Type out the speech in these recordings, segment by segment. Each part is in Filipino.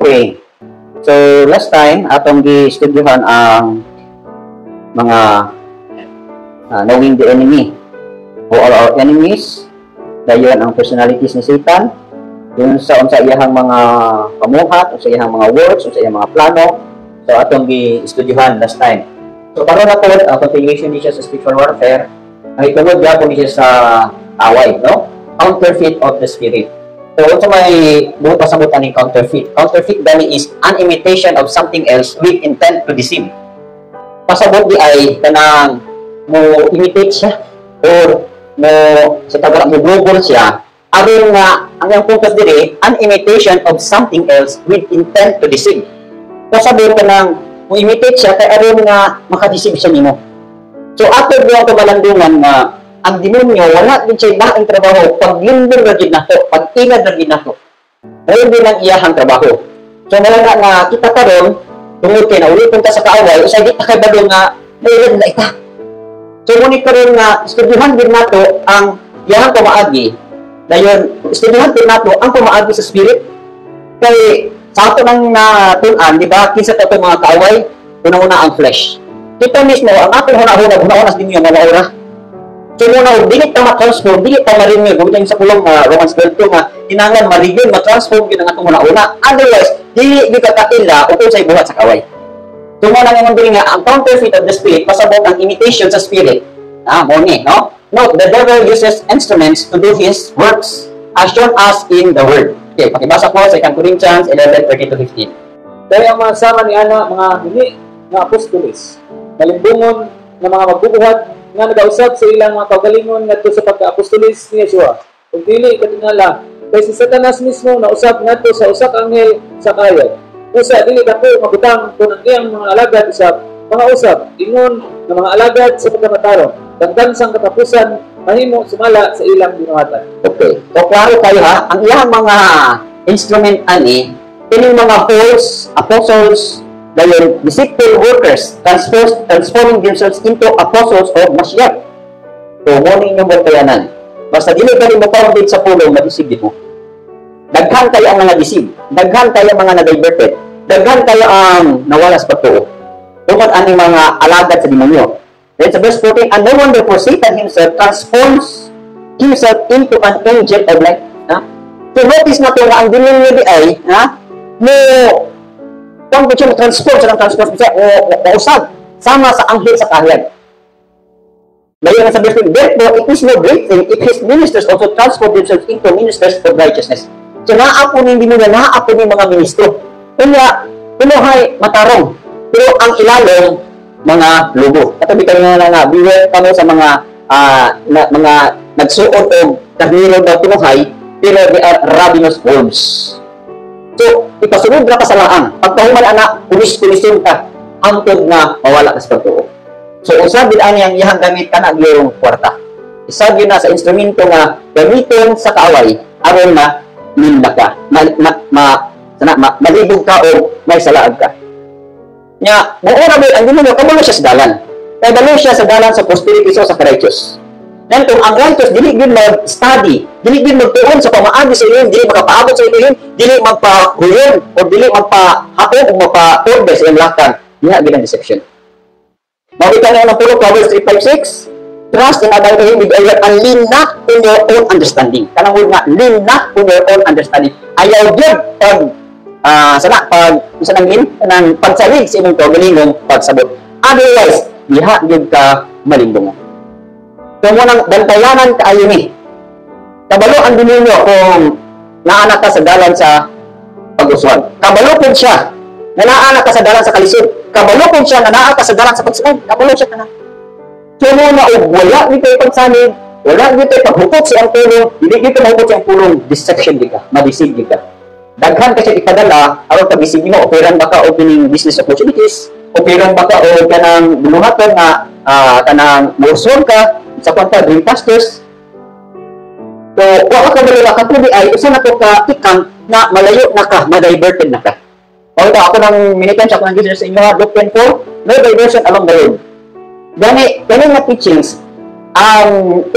Okay. So, last time, atong gi-studyohan ang mga knowing the enemy. Who are our enemies? Dayon ang personalities ni Satan. Dun sa unsa iyahang mga pamuhat, unsa iyahang mga words, unsa iyahang mga plano. So, atong gi-studyohan last time. So, karon na po, continuation ni siya sa spiritual warfare. Ang itungod gyapon ni siya sa away, no? Counterfeit of the spirit. So, ito may buong pasamutan ng counterfeit. Counterfeit dali is an imitation of something else with intent to deceive. Pasabot di ay kanang mo imitate siya or mo sa tagal mo Google siya aron nga ang iyang purpose diri an imitation of something else with intent to deceive. Pasabot kanang mo imitate siya kay aron nga makadeceive siya nimo. So, after diyan ko malandungan nga ang demonyo, wala din siya laang trabaho. Paglindong na gid nato, pag-ingad na gid nato. Ngayon din ang iyahang trabaho. So, wala na kita karon tungod kay nauliton ta sa kaaway, usay di ta kay badong nga nailad na ita. So, ngunit karon nga estudyuhan din nato ang iyahang pamaagi. Dayon, estudyuhan din nato ang pamaagi sa spirit. Kay sa ato nang natun-an, di ba, kinsa ta mga kaaway, una-una ang flesh. Kita mismo, ang atong hunahuna sa dinyo mga ora. So, muna, dili ka ma-transform, dili ka ma-renew. Gawin sa kulong Romans 12 nga, hinangan ma-renew, ma-transform yun ang atong una-una. Otherwise, dili ka kakila o kung sa'y buhat sa kaway. So, muna nga dili nga, ang counterfeit of the spirit, pasabot ang imitation sa spirit. Muni, no? Note, the devil uses instruments to do his works, as shown us in the word. Okay, pakibasa ko sa 2 Corinthians 11:30-15. Kaya ang mga sama ni Ana, mga dili, nga apostolis, malimbungon na mga magbubuhat, nga nagausap sa ilang mga kaugalingon ngadto sa pagka-apostolis ni Yeshua. Ug dili katingala kay si Satanas mismo nausap ngadto sa usa ka anghel sa kayod. Usa dili dako mabutang kun ang iyang mga alagad sa mga usap ingon nga mga alagad sa pagkamatarong dagdag sang katapusan mahimo sumala sa ilang binuhatan. Okay. So klaro kayo ha, ang iyang mga instrument ani kining mga false apostles, dayon deceitful workers transforming themselves into apostles of Mashiach. So, morning yung batayanan. Basta dili ka rin mo-founded sa pulong, madisig mo. Daghan kayo ang mga disig. Daghan kayo ang mga na-diverted. Daghan kayo ang nawala sa pagtuo. Tungkol aning mga alagad sa demonyo. Then sa verse 14, and no wonder for Satan himself transforms himself into an angel of light. So, notice na ito na ang demonyo di ay, kung siya transform siya o usab sama sa anghel sa kahyan. Ngayon sa verse 15, therefore it is no great thing if his ministers also transform themselves into ministers of righteousness. So naapon hindi mo na naapon yung mga ministro. Kaya pinuhay matarong pero ang ilalong mga lubo. Katabi ka nga beware kamo sa mga nagsuot o karniro na pinuhay pero they are ravenous wolves. So, ipasunod na ka sa laang. Pagkahuman anak, kulis-kulisin ka, hangtod na mawala ka sa pagtuo. So, usab din ang iyang gamit ka na yung kwarta. Isab yun na sa instrumento nga gamitin sa kaaway, aron na minda ka, malibog ka o may salaag ka. Nya, buong ang demonyo, kabalo siya sa dalan. Kaya balo siya sa dalan sa prosperity so sa righteous. Yan kung ang righteous, dili din mag-study, dili din magtuon sa pamaagi sa iyon, dili makapaabot sa iyon, dili magpahuyon, o dili magpahapon, o magpa-order sa iyong lakan. Yan ang deception. Mabita na ng pulo, Proverbs 3:5-6, trust in abide in Him with all your and lean not on your own understanding. Kanang word nga, lean not on your own understanding. Ayaw yun isa nang lean, ng pagsalig sa inyong kaugalingong pagsabot. Otherwise, diha yun ka malindungan. Kung mo nang bantayanan kaayo ni, kabalo ang demonyo kung naanak ka sa dalan sa pag-uswan. Kabalo po siya na naanak ka sa dalan sa kalisod. Kabalo po siya na naanak ka sa dalan sa pagsuon. Kabalo siya ka na. So mo na wala dito yung pagsanig, wala dito yung paghukot siyang pulong, hindi dito mahukot siyang pulong, deception di ka, madisig di ka. Daghan kasi ipadala, aron pag-isig mo, operan baka opening business opportunities, operan baka o kanang buluhaton nga kanang morsol ka, sa kwanta dream pastors. So, wala ka balila katubi ay isa na to ka tikang na malayo na ka, ma-diverted na ka. O ito, ako nang minitan siya kung nang sa inyo, Luke 10:4, no diversion along the road. Gani nga teachings, ang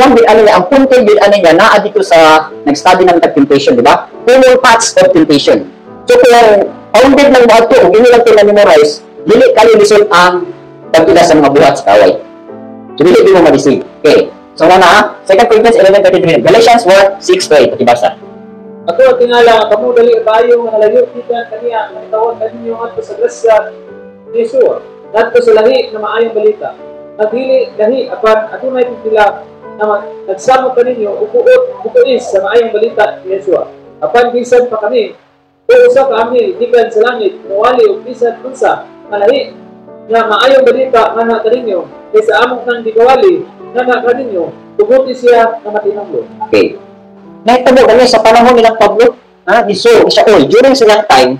punto din niya naa dito sa nag-study ng temptation, di ba? 4 paths of temptation. So, kung founded ng mga ito, kung lang ito na-memorize, dili kayo lisod ang pagtula sa mga buhat sa kaway. So, dili mo ma-receive. Okay. So, na 2 Corinthians 11:33. Galatians 1:6-8. Patibasa. Ako tingala kamo dali kayo nga nalayo kita kaniya nga itawag kaninyo ngadto sa grasya ni Yeshua ngadto sa lahi na maayong balita nagdili lahi apan adunay pila na nagsamo kaninyo upuot sa maayong balita ni Yeshua apan bisan pa kami usa ka kami gikan sa langit muwali og bisan unsa nga lahi nga maayong balita nga na kaninyo kaysa among nang gikawali nga na kaninyo tuguti siya nga matinonglo. Okay. Nahitabo kami sa panahon nilang Pablo, ni Saul, during silang time,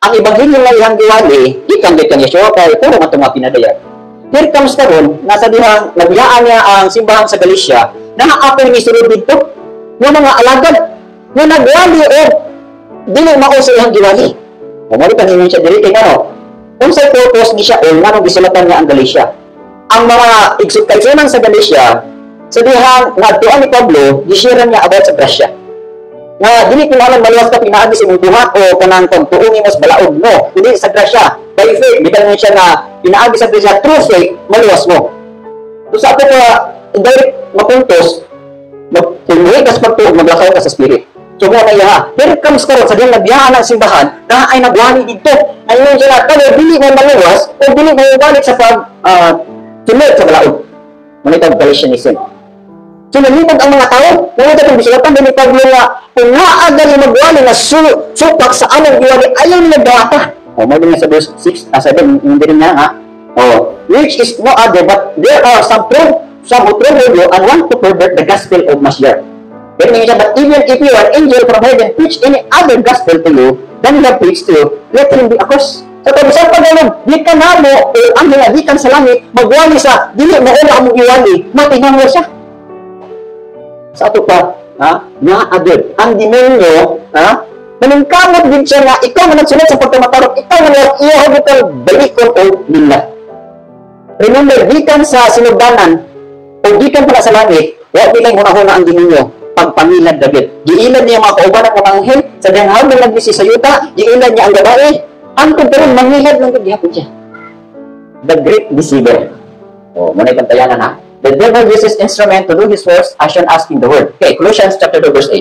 ang ebanghelyo nga ihang giwali, gikan Yeshua kay puro man mga pinadayag. Here comes karon, nasa dihang nabiyaan niya ang simbahan sa Galicia, nakaapoy ni sulod dito, nga mga alagad, nga nagwali o dili mao sa ihang giwali. Umali pa ninyo siya dili kay ano. Unsay purpose ni Saul nga gisulatan niya ang Galicia. Ang mga igsukaisinan sa Galicia, sa dihang nagtuan ni Pablo, gishiran niya about sa grasya. Nga, dili kinahalan maluwas ka pinaagi sa imong buhat o kanang tuong imos balaod mo. Hindi sa grasya. By faith, bitan niya siya na pinaagi sa grasya, true faith, maluwas mo. So sa ato ka, indirect mapuntos, magtuluhi ka sa pagtuog, maglakaw ka sa spirit. So mo na iya, here comes karon sa dihang nabiyahan ng simbahan, na ay nagwali dito. Ngayon siya na, talo, dili mo maluwas, o dili mo balik sa tulog sa balaod. Manitag Galatianism. So, nalipag ang mga tao, nalipag ang bisulatan ni Pablo nga, kung naagal yung magwali na supak sa among giwali, ayaw nila bata. Mo din sa verse 6, 7, hindi rin nga ha. Which is no other, but there are some who trouble you and want to pervert the gospel of Mashiach. Pero nga siya, but even if you are angel from heaven, preach any other gospel to you than you have preached to you, let him be accursed. So, kung saan pag-along, di ka na mo, ang hinagikan sa langit, magwali sa, dili mo una ang iwali, matinang mo siya. Sa ato pa, na-agad. Ang demonyo, maningkamot din siya nga, ikaw na nagsunod sa pagkamatarot, ikaw na iyaw itong balikon o nila. Remember, gikan sa sinugdanan, o gikan pala sa langit, wala bilang una-una ang demonyo, pagpamilad David. Giilad niya mga kauban ng mga anghel, sa dihang habang nagbisi sa yuta, giilad niya ang babae, ang kagkaroon, manghilad ng gihapon siya. The great deceiver. Muna itong tayanan ha. The devil uses instrument to do his works as shown as in the word. Okay, Colossians chapter 2 verse 8.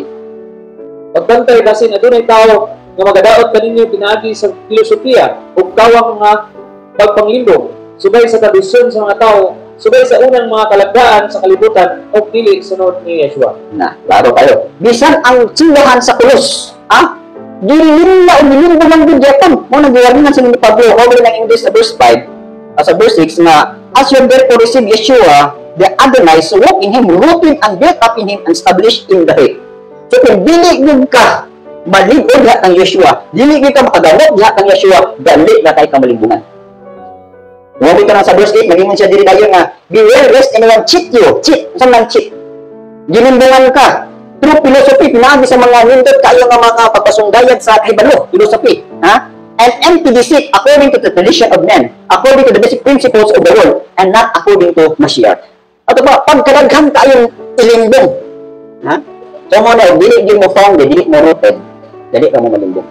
Pagkantay kasi na doon ay tao nga magadaot kaninyo pinaagi sa filosofiya o kawang mga pagpanglimbong, subay sa tradisyon sa mga tao, subay sa unang mga kalagdaan sa kalibutan o dili sunod ni Yeshua. Klaro kayo. Bisan ang simbahan sa Kulos, gilinla o gilinla ng bidyaton. Mo nagawin nga sa ni Pablo, over ng English sa verse 5, sa verse 6 na, as you therefore receive Yeshua, the Adonai, so walk in Him, rooted and built up in Him, and established in the faith. So kung dili ka malibog lahat ng Yeshua, dili ka makagawat lahat ng Yeshua, dali na tayo kamalimbungan. Umabot ka na sa verse 8, naging siya diri dayon nga, beware lest anyone cheat you. Cheat, saan lang cheat? Ginimbungan ka. Through philosophy, pinaagi sa mga nindot kayo nga mga pagpasundayad sa kahibalo, philosophy. And empty deceit according to the tradition of men, according to the basic principles of the world, and not according to Mashiach. At ba, pagkalaghan kayong ilimbong. So mo na, dili mo founded, dili mo rooted, dili ka mo malimbong.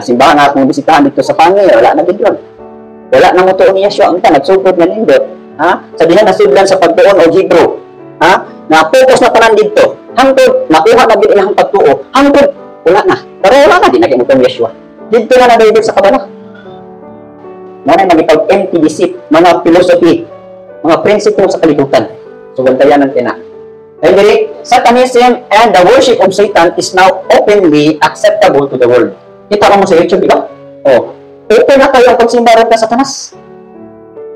Simbahan nga kung bisitahan dito sa Pangil, wala na bigyan. Wala na mo tuon niya siya, ang nagsugod na nindot. Sabihan na siblan sa pagtuon o Hebrew. Na-focus na tanan dito. Hangtod, nakuha na din ilang pagtuo. Hangtod, wala na. Pero wala na, di na kinutong Yeshua. Dito na na-David sa kabala. Mga nagipag empty deceit, mga philosophy, mga prinsipyo sa kalibutan. So, bantayan ng tina. Kaya Satanism and the worship of Satan is now openly acceptable to the world. Kita mo sa YouTube, di ba? Open na kayo ang pagsimbaran ka Satanas.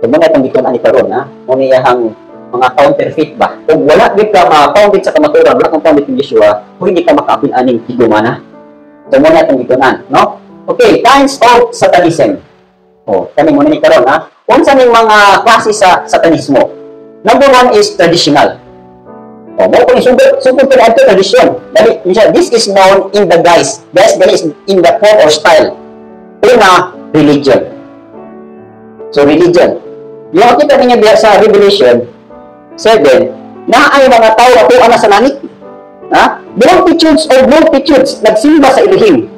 So, mga itong dito na ni Karon, muniyahang mga counterfeit ba? Kung wala din ka ma-founded sa kamaturan, wala kang founded ni Yeshua, kung hindi ka makaapin-aning higumana. So, muna itong dito na, no? Okay, kinds of Satanism. Kami muna ni Karon, Unsa ning mga klase sa Satanismo? Number 1 is traditional. Mo ko sugod ko na tradition. This is known in the guise. This is in the form or style. Una, religion. So, religion. Yung kita niya diya sa Revelation 7, na ay mga tao na tuwa na sa langit. Multitudes of multitudes nagsimba sa Elohim.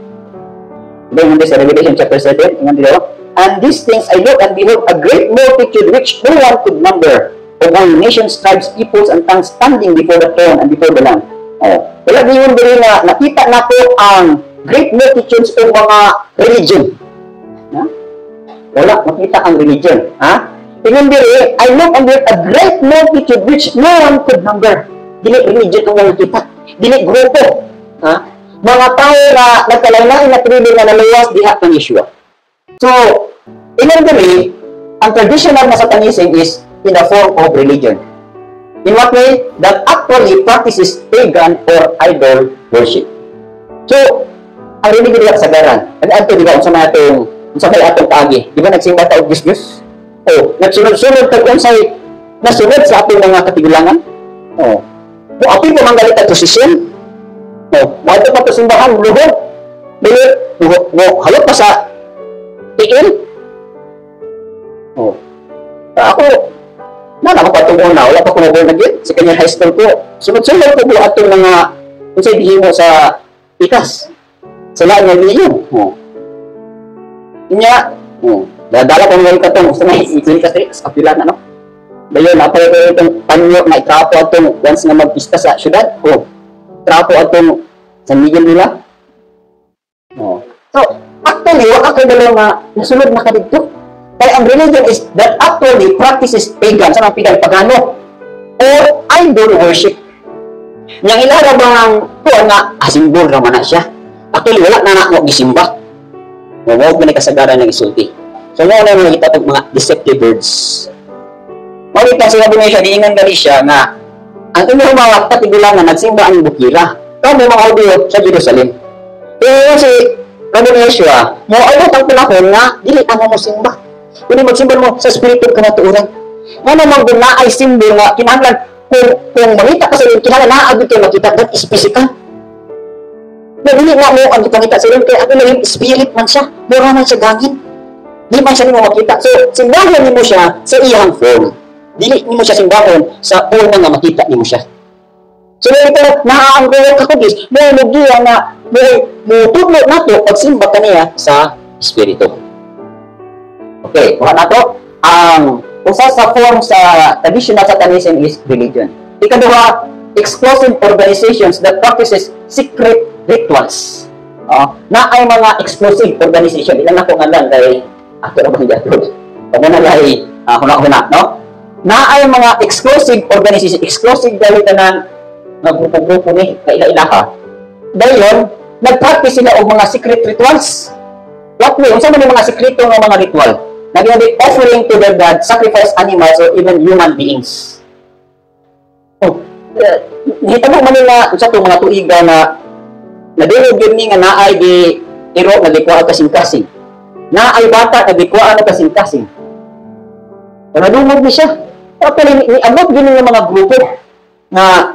Then this Revelation chapter 7, ingat dito. And these things I looked and behold a great multitude which no one could number, of all nations, tribes, peoples, and tongues standing before the throne and before the Lamb. Wala din yun din na nakita na po ang great multitudes o mga religion. Ha? Wala, makita ang religion. Ha? Tingnan din, I looked and behold a great multitude which no one could number. Dili religion ang mga kita. Dili grupo. Ha? Mga tao na nagkalain-lain na tribo na naluwas diha kang Yeshua. So, tingnan din, ang traditional na Satanism is in the form of religion. In what way? That actually practices pagan or idol worship. So, ang religion nila kasagaran. Nag-ato, di ba, kung sa may atong paagi. Di ba, nagsimba tayo Diyos? O, nagsunod-sunod tayo nasunod sa ating mga katigulangan. O, kung ating pamanggalit at posisyon, bakit pa ito simbahan, luhod. Halot pa sa tiil. Ako, ako pa itong una, wala pa kumabol na git. Sa kanyang high school ko, sunod-sunod ko buhat itong mga, kung sa'yo dihin mo sa ikas. Sa lahat ng liyo. Inya, dadala ko ngayon ka itong, sa may ikas rin, sa kapilan, ano? Dahil, napay ko itong panyo na itrapo itong once na magpista sa syudad. Trapo itong sa Miguel nila. So, actually, wala ka dalaw na nasunod na ka dito. Kaya ang religion is that actually practices pagan, sa mga pagano, or idol worship. Yang ilarabang kuha nga, simbol naman na siya. Actually, wala na mo gisimba. Huwag mo na kasagaran ng isulti. So, mo na nakita itong mga deceptive words. Mawit lang sinabi niya siya, diingan gali siya na ang inyong mga katigulangan nagsimba ang bukira. Kamo mga audio sa Jerusalem. Pero si Rabbi Yeshua, mo abot ang panahon nga, dili ang mo simba. Kung magsimbol mo sa spirito ka natuuran. Nga naman kung naay simbol nga, kinahanglan, kung makita ka sa iyo, kinahanglan naagod kayo makita, that is physical. Dili nga mo ang ipangita sa iyo, kaya ako lang spirit man siya, mura man siya gangin. Di man siya mo makita. So, simbahan mo siya sa iyang form. Dili mo siya simbahon sa form nga makita mo siya. So, ito, naaanggulan ka kugis, may lugiya na may tudlo na ito pagsimba ka niya sa espiritu. Okay, kuha na ito. Ang usa sa form sa traditional Satanism is religion. Ikaduha, exclusive organizations that practices secret rituals. Na ay mga exclusive organization. Ilan ako nga lang dahil ato na bang gatod. Kung na dahil huna-huna, no? Na ay mga exclusive organization. Exclusive dahil ka ng grupo-grupo ni kaila-ilaha. Dahil yun, nag-practice sila o mga secret rituals. What way? Kung saan mga sekreto ng mga ritual? Naging offering to their God, sacrifice animals or even human beings. Hitamo man nila sa itong mga tuiga na nadulog yun nga naay di iro na di kuha kasing-kasing. Naay bata na di kuha na kasing-kasing. Nadulog ni siya. Actually, niabot yun ng mga grupo na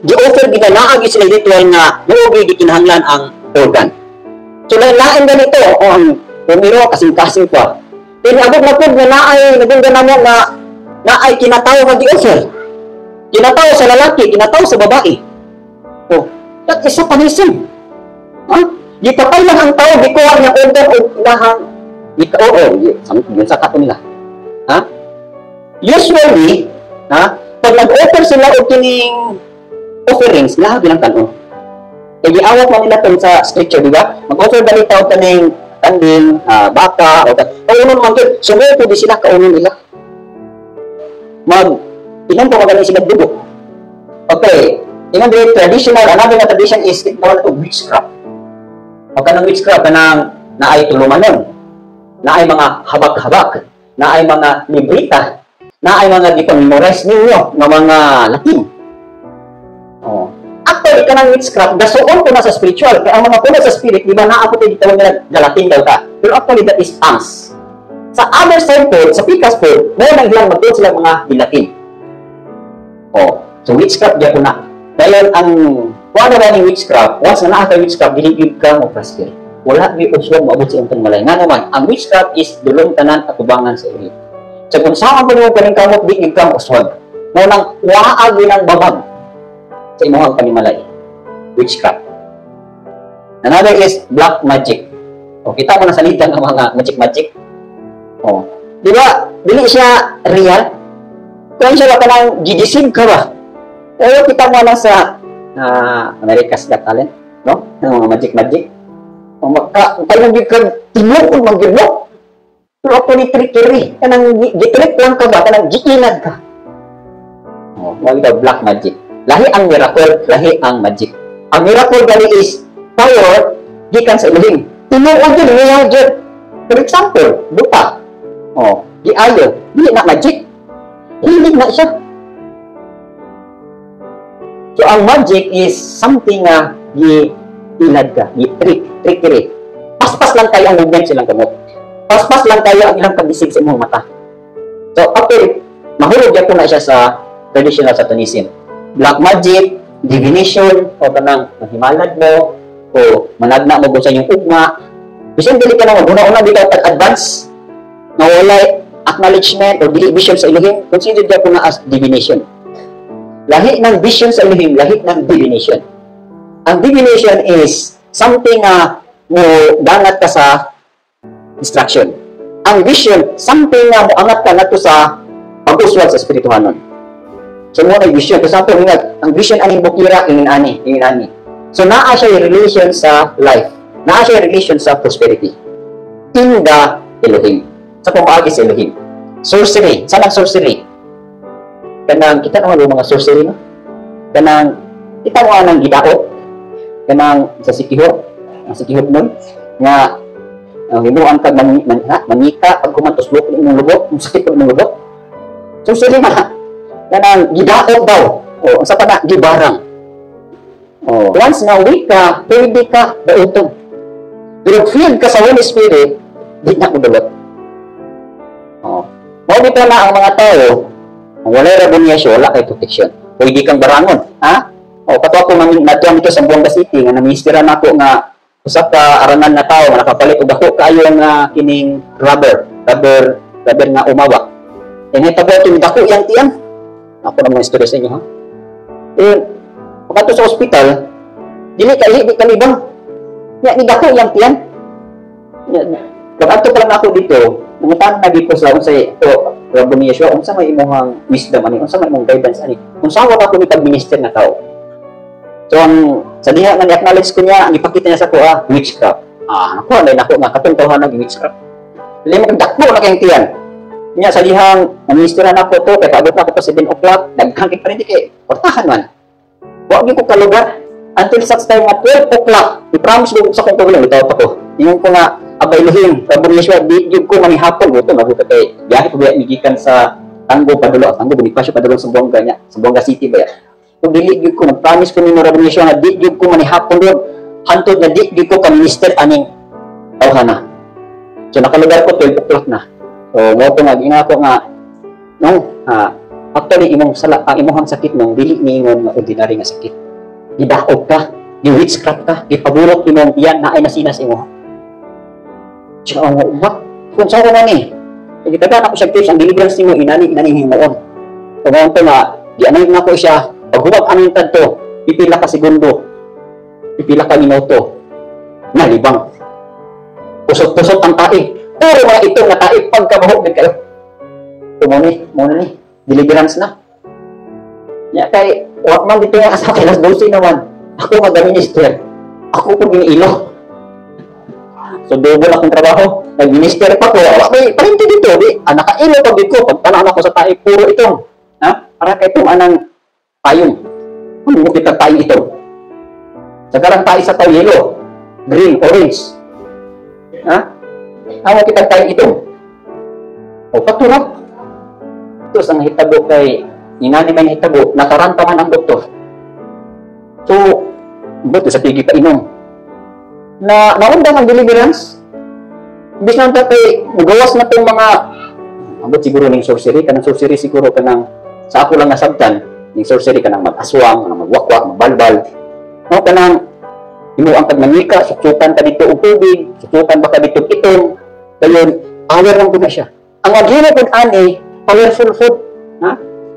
di-offer ginanaag sila ritual na nuobi di kinahanglan ang organ. So, lain ganito, pumiro, kasing-kasing pa. Abot na po na naay, nagunggan mo na ay kinataw na di-offer. Kinataw sa lalaki, kinataw sa babae. That is Satanism. Di patay lang ang tao, di kuha niya organ o lahang. Yun sa kato nila. Usually, pag nag-offer sila o kining offerings, lahat bilang tanong. Kaya giawat mo nila ito sa scripture, di ba? Mag-offer galit tao kaning tanding, baka, o kaunon man ito. Sumuha po di sila, kaunon nila. Ilan po magaling sila dugo. Okay. Tingnan din, traditional, another na tradition is, tawag na ito, witchcraft. Pagka ng witchcraft, na ay tulumanon, na ay mga habak-habak, na ay mga librita, na ay mga di-memorize ninyo, na mga Latin. Actually, ka ng witchcraft, gasuon ko na sa spiritual. Kaya ang mga pula sa spirit, di ba na ako tayo tawag nila Galatin daw ka. Pero actually, that is tongues. Sa other side po, sa Picas po, meron lang magdoon sila mga Latin. So witchcraft, di ako na. Dahil ang wala na ng witchcraft, once na nakaka witchcraft, dinigib ka mo prosper. Wala may uswag maabot sa intang malay. Nga naman, ang witchcraft is dulong tanan at ubangan sa iyo. So kung saan pa mo kaning kamot, dinigib ka mo uswag. Ngayon ang waag ng babag sa imuhang panimalay. Witchcraft. Another is black magic. O, kita mo na salita ng mga magic-magic. O, di ba, dili siya real? Kung siya ka ng gigising ka ba? Pero kita mo lang sa America's Got Talent, no? Ng mga magic-magic. O, kayo nang tinok kung mag-ginok. Pero ako ni trickery. Kanang gitrick lang ka ba? Kanang giinad ka. O, wag daw black magic. Lahi ang miracle, lahi ang magic. Ang miracle gali is power gikan sa Elohim. Tinuod yun, real yun. For example, lupa. O, giayo. Di na magic. Hilig na siya. So, ang magic is something na gi-inad ka, gi-trickery. Paspas lang tayo ang movement silang kamot. Paspas lang tayo ang ilang kabisig sa imong mata. So, after, mahulog yan po na siya sa traditional Satanism. Black magic, divination, o tanang himalad mo, o managna mo sa inyong ugma. Bisan dili ka na mag-una-una di ka advance na walay acknowledgement o dili vision sa Elohim, consider ka po na as divination. Lahi ng vision sa Elohim, lahi ng divination. Ang divination is something na mo dangat ka sa distraction. Ang vision, something na mo angat ka na to sa pag-uswag sa espirituhanon. So mo na vision. For example, ang vision aning bukira, ingin ani. So naa siya yung relation sa life. Naa siya yung relation sa prosperity. In the Elohim. Sa pamagi sa Elohim. Sorcery. Saan ang sorcery? Kanang, kita naman yung mga sorcery, no? Kanang, kita mo anang gidao. Kanang, sa sikihot. Ang sikihot nun. Nga, hinuan ka manika, pag kumantos lukot ng lubot, ang sakit ng lubot. Sorcery na. Kanang, gidao daw. O, sa pa na, gibarang. Oh, once na weak ka, pwede ka dautong. Pero filled ka sa Holy Spirit, di na kudulot. Oh. Maulit na ang mga tao, wala rabon niya siya, wala kay protection. Pwede kang barangon. Ha? O, pato ako natuan dito sa Buanga City, nga namistiran ako nga usap ka aranan na tao, nakapalit o dako kayo nga kining rubber nga umawak. E nga tabi ito, dako yang tiyan. Ako na mga story sa inyo, ha? Pagkato sa ospital, dili kalibang. Nga, nidako yung tiyan. Pagkato pa lang ako dito, nangitan na dito sa unsay ito, Rabbi ni Yeshua, unsa may imong wisdom ani, unsa may imong guidance ani. Unsa wa ako ni pag-minister na tao. So, sa diha nga ni-acknowledge ko niya, ang ipakita niya sa ko, witchcraft. Ako, alay na ako, nakatong tawhan ng witchcraft. Dili mo dakpo na kayong tiyan. Niya, sa dihang, na-ministeran ako to, kaya paabot na ako pa 7 o'clock, naghangkit pa rin, di kay, portahan man. Huwag ko kalugar. Until such time at 12 o'clock, i-promise ko sa kong tuloy, itawag ako. Tingnan ko nga, Abay Elohim, Rabbi ni Yeshua, di ko manihapon, buto, mabuto kay, biyahe ko ba, migikan sa Tango Padulo, Bonifacio Padulo sa Buanga niya, sa Buanga City ba yan. Kung dili ko, nag-promise ko ni Rabbi ni Yeshua, na di ko manihapon doon, hantod na di ko ka-minister aning tawhana. So, nakalugar ko 12 o'clock na. So, mo ito nga, ko nga, actually, imong sakit nung dili niingon nga ordinary nga sakit. Gidaog ka, gi-witchcraft ka, gipabulok imong iyan na ay nasinas imo. Siya ang what? Kung saan ko na ni? Kita ako siya tips, ang deliverance nimo inani himuon. So, mo ito nga, di-anay na ko siya, paghuwag aning tadto, pipila ka segundo, pipila ka minuto, nalibang. Pusot-pusot ang tae. Puro mga itong na tae, pagkamahog din kayo. Ito mo ni. Deliverance na. Ya kay wag man dito nga sa alas 12 naman. Ako mag-minister. Ako po giniilo. So double akong trabaho. Nag-minister pa ko. May parinti dito. Nakailo pa dito. Pagtanaan ako sa tayo, puro itong. Para kay itong anang payong. Ano mo kita tayo ito? Sagarang tayo sa tayo yellow. Green, orange. Ano kita tayo ito? O paturap. Tapos ang hitabo kay inani may hitabo, nakaranta man ang doktor. So, buto sa pigi pa inom. Na naundang ang deliverance. Bis na kay mugawas na itong mga abot siguro ng sorcery, kanang sorcery siguro kanang sa ako lang nasabtan, ng sorcery kanang mag-aswang, kanang magwakwak, magbalbal. No, kanang himuang pagmanika, susukan ka dito og tubig, susukan baka dito itom. Dayon, aware lang po na siya. Ang agino po ani, powerful food.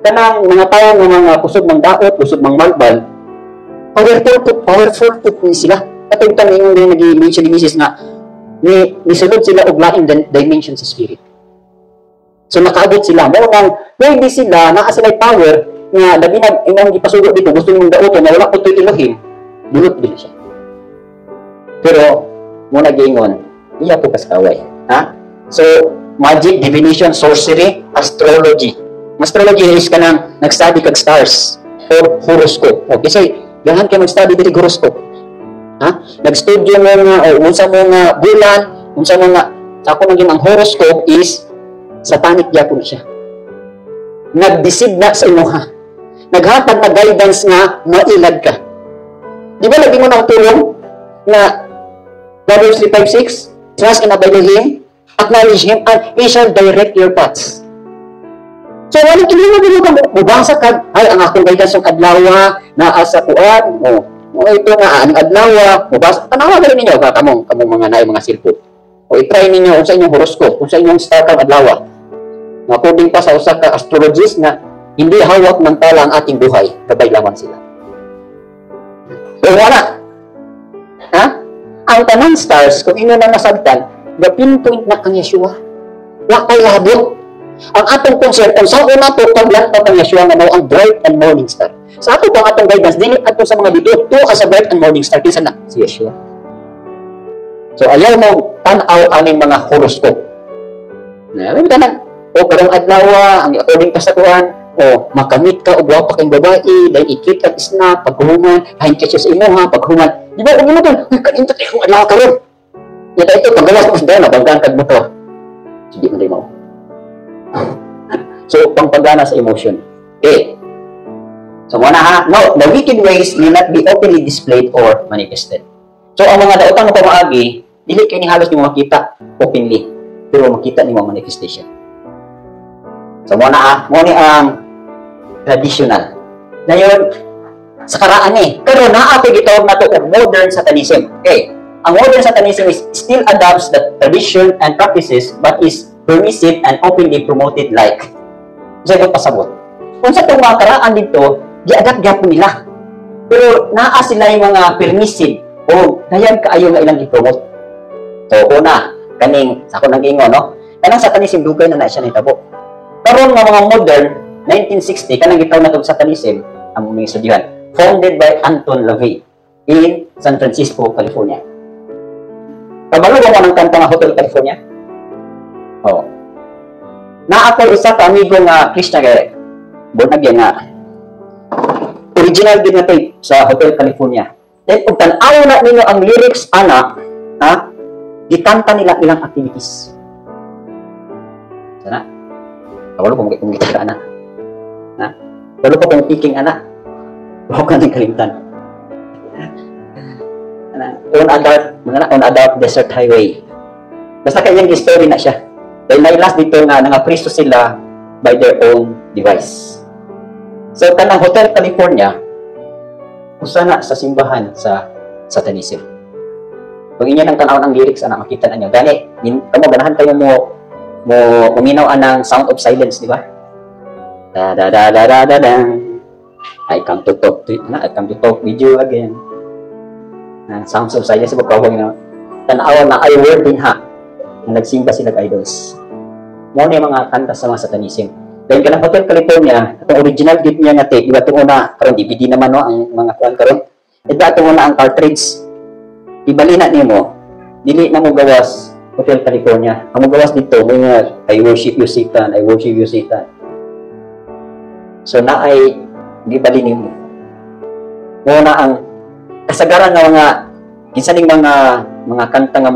Kanang mga tao ng mga kusog ng daot, kusog ng malbal, powerful food po sila. Katugtang yung nag-mention ni Mrs. nga, nisulod sila og laing dimension sa spirit. So nakaabot sila. Mo nang pwede sila, naa sila power nga labi na imong gipasugo dito, gusto mong dauton na wala ko to'y Elohim, dulot din siya. Pero, muna gingon, iya po kaskaway. Ha? So, magic, divination, sorcery, astrology. Astrology is ka nang nag-study kag stars or horoscope. Okay, so, gahan ka mag-study dito horoscope. Ha? Nag-studio mo nga, o unsa mo nga bulan, unsa mo nga, sa ako naging ang horoscope is, satanic yapon siya. Nag-deceive na sa imuha. Naghatag na guidance nga, mailad ka. Di ba lagi mo na tulong na Proverbs 3:5-6, trust and abide in Him, acknowledge Him, and He shall direct your paths. So, walang kinilang ka, mubasa ka, ay, ang akong guidance yung adlawa, naasa kuan, ito nga, ang adlawa, mubasa, tanawa ka rin ninyo, kamong mga naay mga silpo. O, itry ninyo, kung sa inyong horoscope, kung sa inyong star kang adlawa. According pa sa usa ka astrologist na, hindi hawak ng tala ang ating buhay, kabay lamang sila. So, wala. Ha? Ang tanang stars, kung inyo na nasabtan, pinpoint na kang Yeshua. Wakay labot. Ang atong concern, kung saan una ito, paglantaw kang Yeshua nga ang bright and morning star. Sa ato pang atong guidance, dili ato sa mga dito, ito ka sa bright and morning star, kinsa na? Si Yeshua. So, ayaw mo tanaw aning mga horoscope. May tanang, o karong adlaw, ang according pa sa kuhan, o makamit ka, o gwapa kang babae, dahil ikit at isna, paghuman, hain ka siya sa imo ha, paghuman. Di ba, kung mo doon, kanintot eh, kung adlaw ka ron. Yata ito, paggawas mo sa nabanggaan kag motor. Sige mo rin mo. So, pangpagana sa emotion. Okay. So, muna ha, no, the wicked ways may not be openly displayed or manifested. So, ang mga daotang na pamaagi, dili kayo ni halos ni mo makita openly, pero makita ni mo manifestation. So, muna ha, muna ang traditional. Ngayon, sa karaan pero naapay gitawag na ito modern Satanism. Okay. Ang modern Satanism is still adopts the tradition and practices but is permissive and openly promoted like sa itong pasabot. Kung sa itong mga karaan dito, di-adapt gyapon nila. Pero naa sila yung mga permissive o dayan kaayo nga ilang i-promote. So, una, kaning, sa ako nang ingon, no? Kanang Satanism, dugay na siya nitabo. Karon nga mga modern, 1960, kanang gitaw na itong Satanism, ang mga estudyhan, founded by Anton LaVey in San Francisco, California. Kabalo ba mo ng kanta nga Hotel California? Oo. Na ako isa ka amigo nga Krishna kay Bonagyan nga original din na tape sa Hotel California. Then kung tanaw na ninyo ang lyrics ana, ha? Gikanta nila ilang activities. Sana? Kabalo ko kung gikanta ana. Ha? Kabalo ko kung picking ana. Huwag ka nang kalimtan. On a dark desert highway. Basta kanyang story na siya. Dahil nailas dito nga, nangapristo sila by their own device. So, kanang Hotel California, usa na sa simbahan sa Satanism. Kung inyo nang tanaw ng lyrics, makita na nyo. Gani, kamo ganahan kayo mo uminaw anang Sound of Silence, di ba? Da-da-da-da-da-da-da. I come to talk with you again. Sounds of Silence, pagkawag na tanawan na I word din ha na nagsimba sila idols. Muna yung mga kanta sa mga Satanism. Dahil ka ng Hotel California, itong original gift niya nga tape, iba itong una, karon DVD naman no, ang mga kuhan karon. Ito itong una ang cartridge. Ibalina niyo mo, dili na mo gawas Hotel California. Ang mo gawas dito, may nga, I worship you Satan, I worship you Satan. So na ay di balinin mo. Muna ang kasagaran ng mga kinsaning mga kanta nga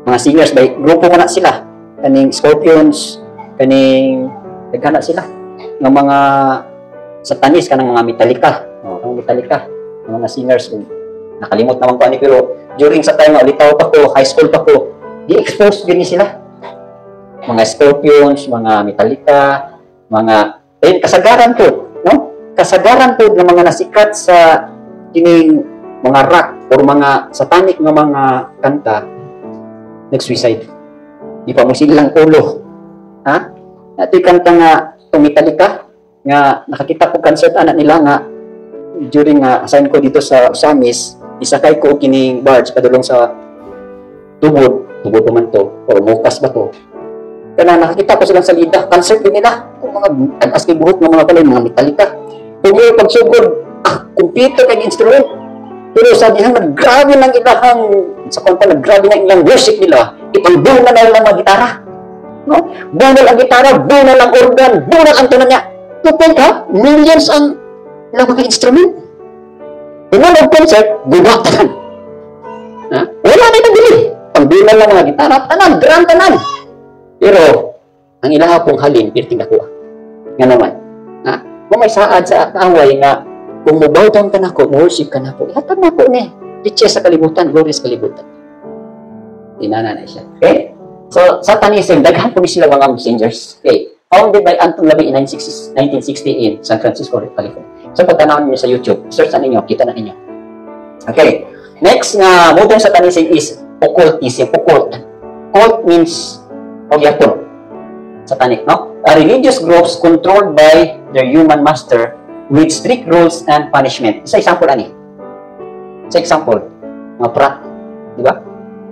mga singers by grupo mo na sila. Kaning Scorpions, kaning nagkana sila ng mga Satanis kanang mga Metallica. Ang Metallica, ng mga singers nakalimot naman ko ani pero during sa time nga litaw pa ko, high school pa ko, di-expose din sila. Mga Scorpions, mga Metallica, mga kasagaran po, no? Kasagaran po ng mga nasikat sa kining mga rock or mga satanic nga mga kanta nag-suicide. Di pa mo silang ulo. Ha? Ito'y kanta nga itong Metallica nga nakakita ko concert anak nila nga during assign ko dito sa Usamis isakay ko og kining barge padulong sa tubod pa man to, o mukas ba to. Kana nakakita ko silang salida, concert din nila. Kung mga agas kay buhok ng mga balay, mga metalika. Kung yung pagsugod, computer kay instrument. Pero sa dihan, naggrabe ng ilahang, sa kanta, naggrabe ng ilang worship nila. Ipang-buo na lang mga gitara. No? Buo na lang gitara, buo na lang organ, buo na ang tunan niya. Tupay ka, millions ang ilang mga instrument. Kung mga concert, gubatan. Wala na nabili. Pangbilan lang mga gitara, tanan, grand tanan. Pero, ang ilaha pong halin, pirting ako. Nga naman. Kung may saad sa kaaway nga, kung mubawton ka na ko, worship ka na ko, ihatag na ko ni. Riches sa kalibutan, glories sa kalibutan. Tinana na siya. Okay? So, Satanism, daghan po ni sila mga messengers. Okay? Founded by Anton LaVey in 1960 in San Francisco, California. So, pagtanawin niyo sa YouTube, search na ninyo, kita na ninyo. Okay. Next nga, modern Satanism is occultism. Occult. Cult means Ogyapon. Satanic, no? A religious groups controlled by their human master with strict rules and punishment. Sa example, ani? Sa example, mga frat. Di ba?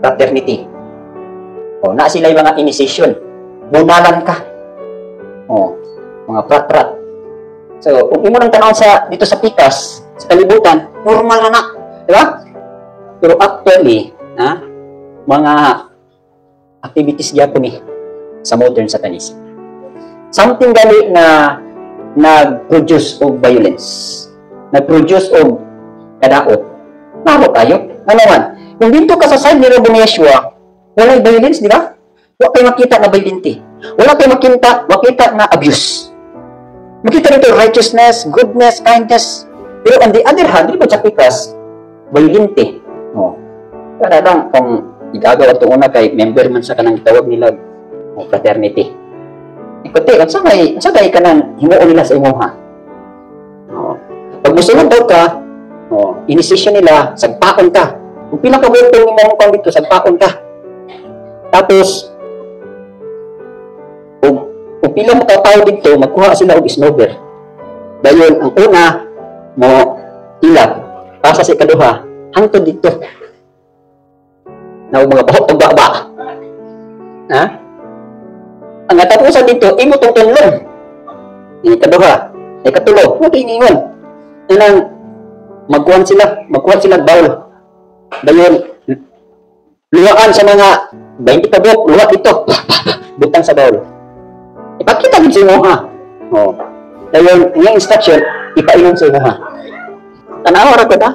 Fraternity. O, na sila yung mga initiation. Bunalan ka. O, mga frat-frat. So, kung imo nang tanaw dito sa pikas, sa kalibutan, normal na. Di ba? Pero actually, mga activities Japan sa modern Satanism. Something gali na nag-produce of violence. Nag-produce of kadaot. Laro tayo. Ano man? Kung dito ka sa side ni Robin Yeshua, walang violence, di ba? Wala kayo makita na violente. Wala kayo makita na abuse. Makita dito righteousness, goodness, kindness. Pero on the other hand, di ba sa pikas, violente. Kaya lang, kung igagawa ito una kay member man sa kanang tawag nila fraternity. Ikuti, ang sagay ka nang himuon nila sa imuha. Pag musulod daw ka, initiation nila, sagpaon ka. Kung pinakabuto ng mga dito, sagpaon ka. Tapos, kung pila mo tao dito, magkuha sila og snowber. Dayon, ang una, mo ilap. Pasa sa ikaduha, hangtod dito. Na mga bahok o baba. Ang natapusan dito, imo itong tunlong. Ikaduha, ikatulo, huwag iningon. Nang magkuhan sila bawl. Dayon, luwaan sa mga 20 kabok, luwa ito. Butang sa bawl. Ipakita din sa imo, ha? Dayon, yung instruction, ipainom sa imo, ha? Tanawa ra ko ta?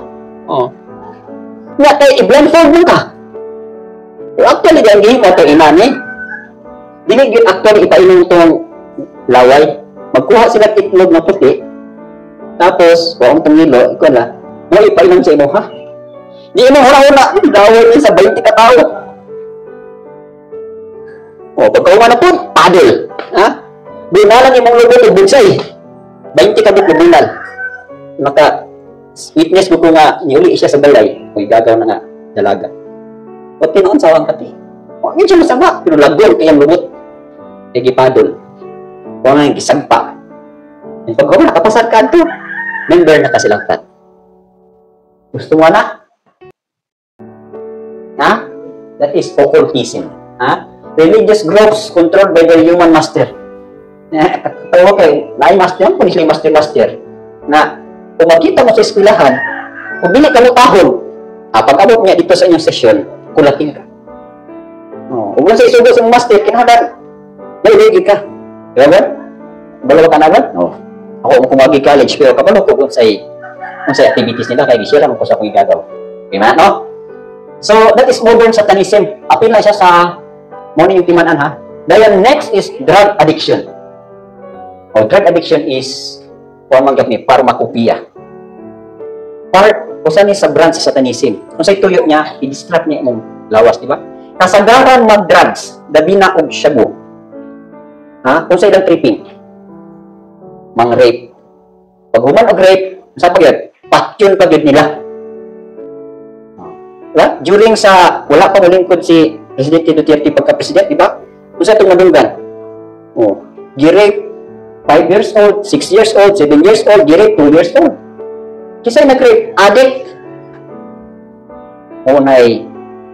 Nga tayo, i-blindfold mo ka. Actually, dahil hindi mo ito inani. Dinig yun actually, ipainom itong laway. Magkuha sila itlog na puti. Tapos, huwag itong nilo, ikaw na, mo ipainom sa imo, ha? Di mo hula-hula, laway niya sa 20 katao. Pagkawa na po, paddle. Bunalan yung mga lubot, bunsay. 20 kabit na bunal. Witness ko nga, niuli siya sa balay. Kung gagaw na nga, dalaga. Ba't tinoon sawang kati? Yun siya masama. Pero lagol kayang lubot. Paddle. Kung nga yung gisagpa. Yung pagkawa, nakapasar ka ito. Member na kasilangtan. Gusto mo na? That is occultism. Religious groups controlled by their human master. Okay, naay master yan, kung sila yung master. Na, kung makita mo sa eskwelahan, kung bili ka mo tahon, pag-abot niya dito sa inyong session, kulatin ka. Kung wala sa isugo sa master, kinahanglan, nailigid ka. Diba ba? Balawa ka na ba? Ako kumagi college, pero kapalo ko kung sa activities nila, kaya gisira mo ko sa kong igagaw. Diba, no? So, that is modern Satanism. Apil na siya sa morning yung timanan, ha? Then, next is drug addiction. Drug addiction is manggap ni pharmacopoeia. Usan ni sa branch sa Satanism. Kung sa'y tuyo niya, i-distract niya mong lawas, di ba? Kasagaran mag-drugs, dabi na og shabu. Kung sa'y lang tripping, mang-rape. Pag human og rape, sa pag-yun, patyon pag-yun nila. During sa, wala pa malingkod si Presidente Duterte pagka-president, di ba? Kung sa'y itong madunggan, gi-rape, 5 years old, 6 years old, 7 years old, gi-rape, 2 years old. Kisa'y nag-rape, addict. unay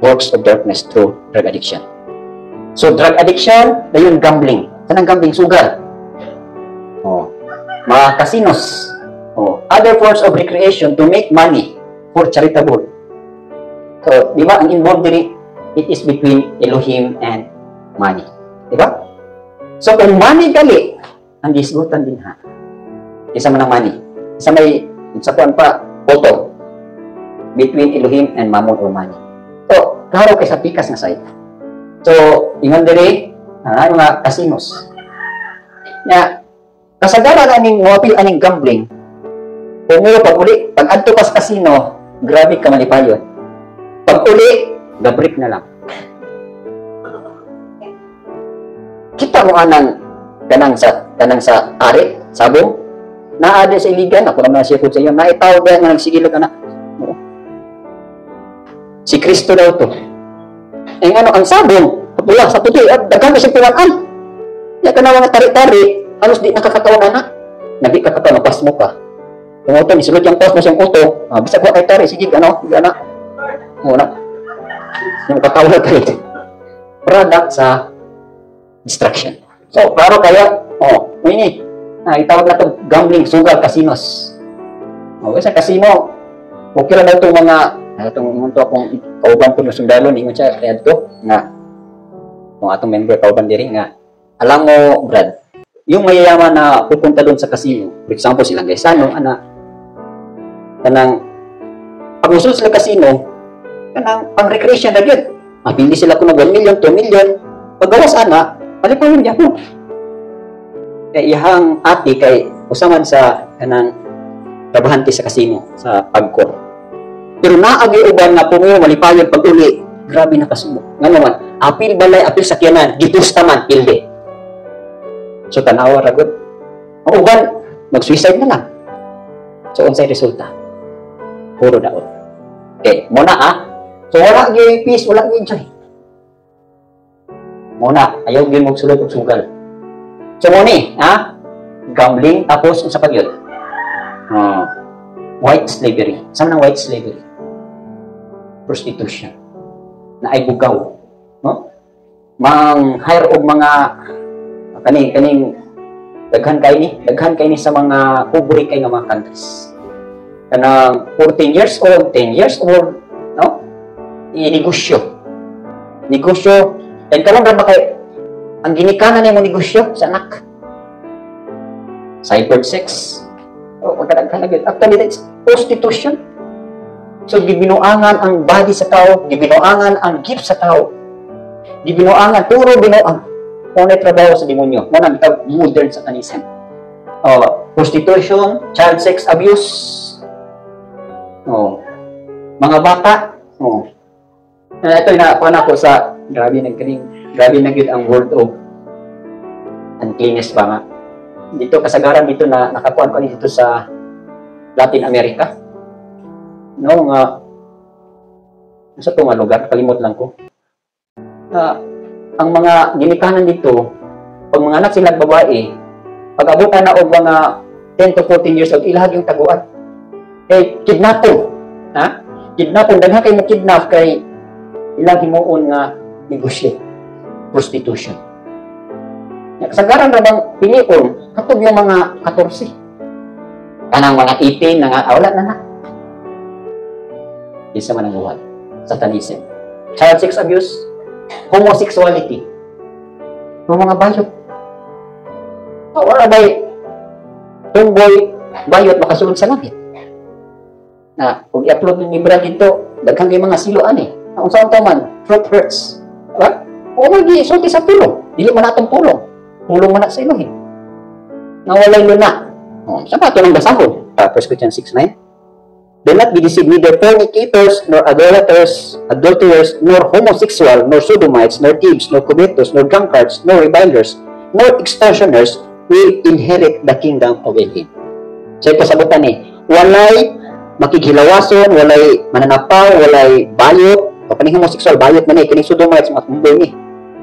works of darkness through drug addiction. So, drug addiction, dayon gambling. Kanang gambling, sugal. Oh. Mga casinos. Oh. Other forms of recreation to make money for charitable. So, di ba, ang involved diri, it is between Elohim and money. Di ba? So, kung money gali, ang gisgutan din ha. Isa man ang money. Isa may, sa kuwan pa, photo. Between Elohim and mammon or money. So, klaro kay sa pikas nga side. So, ingon diri, mga casinos. Nga, kasagaran aning wapil aning gambling, kung mo pag uli, pag adto ka sa casino, grabe ka malipayon. Pag uli, gabrik na lang. Kita mo anang kanang sa ari, sabong, naade sa iligan, ako naman siya po sa iyo, naitaw ba nga nagsigilo ka na? Si Kristo daw to. Eh ano, ang sabong, pula sa puti, dagang kasi pinaan. Ya ka na mga tari-tari, halos di nakakataon na. Nabi kakataon, napas mo ka. Kung ito, isulod yung pas mo siyang uto, bisa ko kay tari, sige, ano, gana. Muna. Yung katawa na tayo. Product sa distraction. So, klaro kaya, ini, itawag na ito, gambling, sugal, casinos. Sa casino, okay lang daw itong mga, itong akong kauban po ng sundalo, ingon siya, kaya ito, nga, kung atong member kauban diri nga, alam mo, Brad, yung mayayaman na pupunta doon sa casino, for example, silang Gaisano, kanang, pag usul sila casino, kanang, pang recreation na yun. Mapili sila kung 1 million, 2 million, paggawa sana, malipayon niya po. Kaya ihang ati kay usaman sa kanang trabahante sa casino, sa pagkor. Pero naagi uban na pumiyo malipayon pag uli, grabe na kasumo. Nga naman, apil balay, apil sakyanan, gitusta man, ilde. So, tanawa ragot. Ang uban, mag-suicide na lang. So, unsay resulta? Puro daot. Okay, muna So, wala gyud peace, wala gyud joy. Muna, ayaw gyud magsulod og sugal. So, muni, gambling, tapos unsa pa gyud? White slavery. Saan ng white slavery? Prostitution. Na ay bugaw. No? Mang-hire og mga kaning daghan kay ni sa mga pobre kay nga mga countries. Kanang 14 years old, 10 years old, no? I-negosyo. Negosyo. And karon ra ba kay ang ginikanan nimo negosyo sa anak? Cyber sex. Magkadaghan gyud. Actually, that's prostitution. So, gibinuangan ang body sa tao, gibinuangan ang gift sa tao, gibinuangan, puro binuang. Unay trabaho sa demonyo. Muna ang modern satanism. Prostitution, child sex abuse, mga bata. Ito yung nakuha ko sa grabe na yun ang word of uncleanness ba nga. Dito, kasagaran dito na nakakuha ko dito sa Latin America. No, nasa itong lugar, kalimot lang ko. Ang mga ginikanan dito, pag mga anak silang babae, pag abutan na o mga 10 to 14 years old, ilahag yung taguan. Kidnapon. Kidnapon, daghan kayo mo kidnap kay ilang himuon nga negosyo. Prostitution. Kasagaran na bang pilion, katog yung mga 14. Kanang mga 18 na wala na. Isa man ang buhay. Satanism. Child sex abuse. Homosexuality. Yung mga bayot. Wala ba'y tomboy, bayot, makasulod sa langit. Kung i-upload ng libra dito, daghang yung mga siloan Kung saan man, fruit hurts. Diba? O mag-isulti sa tulong. Dili man natong tulong. Tulong man na sa Elohim. Nawalay luna. Saan pa ito ng basahon? 1 Corinthians 6:9. Do not be deceived, neither fornicators, nor adulterers, nor homosexual, nor sodomites, nor thieves, nor covetous, nor drunkards, nor revilers, nor extortioners will inherit the kingdom of Elohim. So ito sabutan walay makighilawason, walay mananapaw, walay bayot, kapaning homosexual, bayot man kaning sodomites, mga kumbong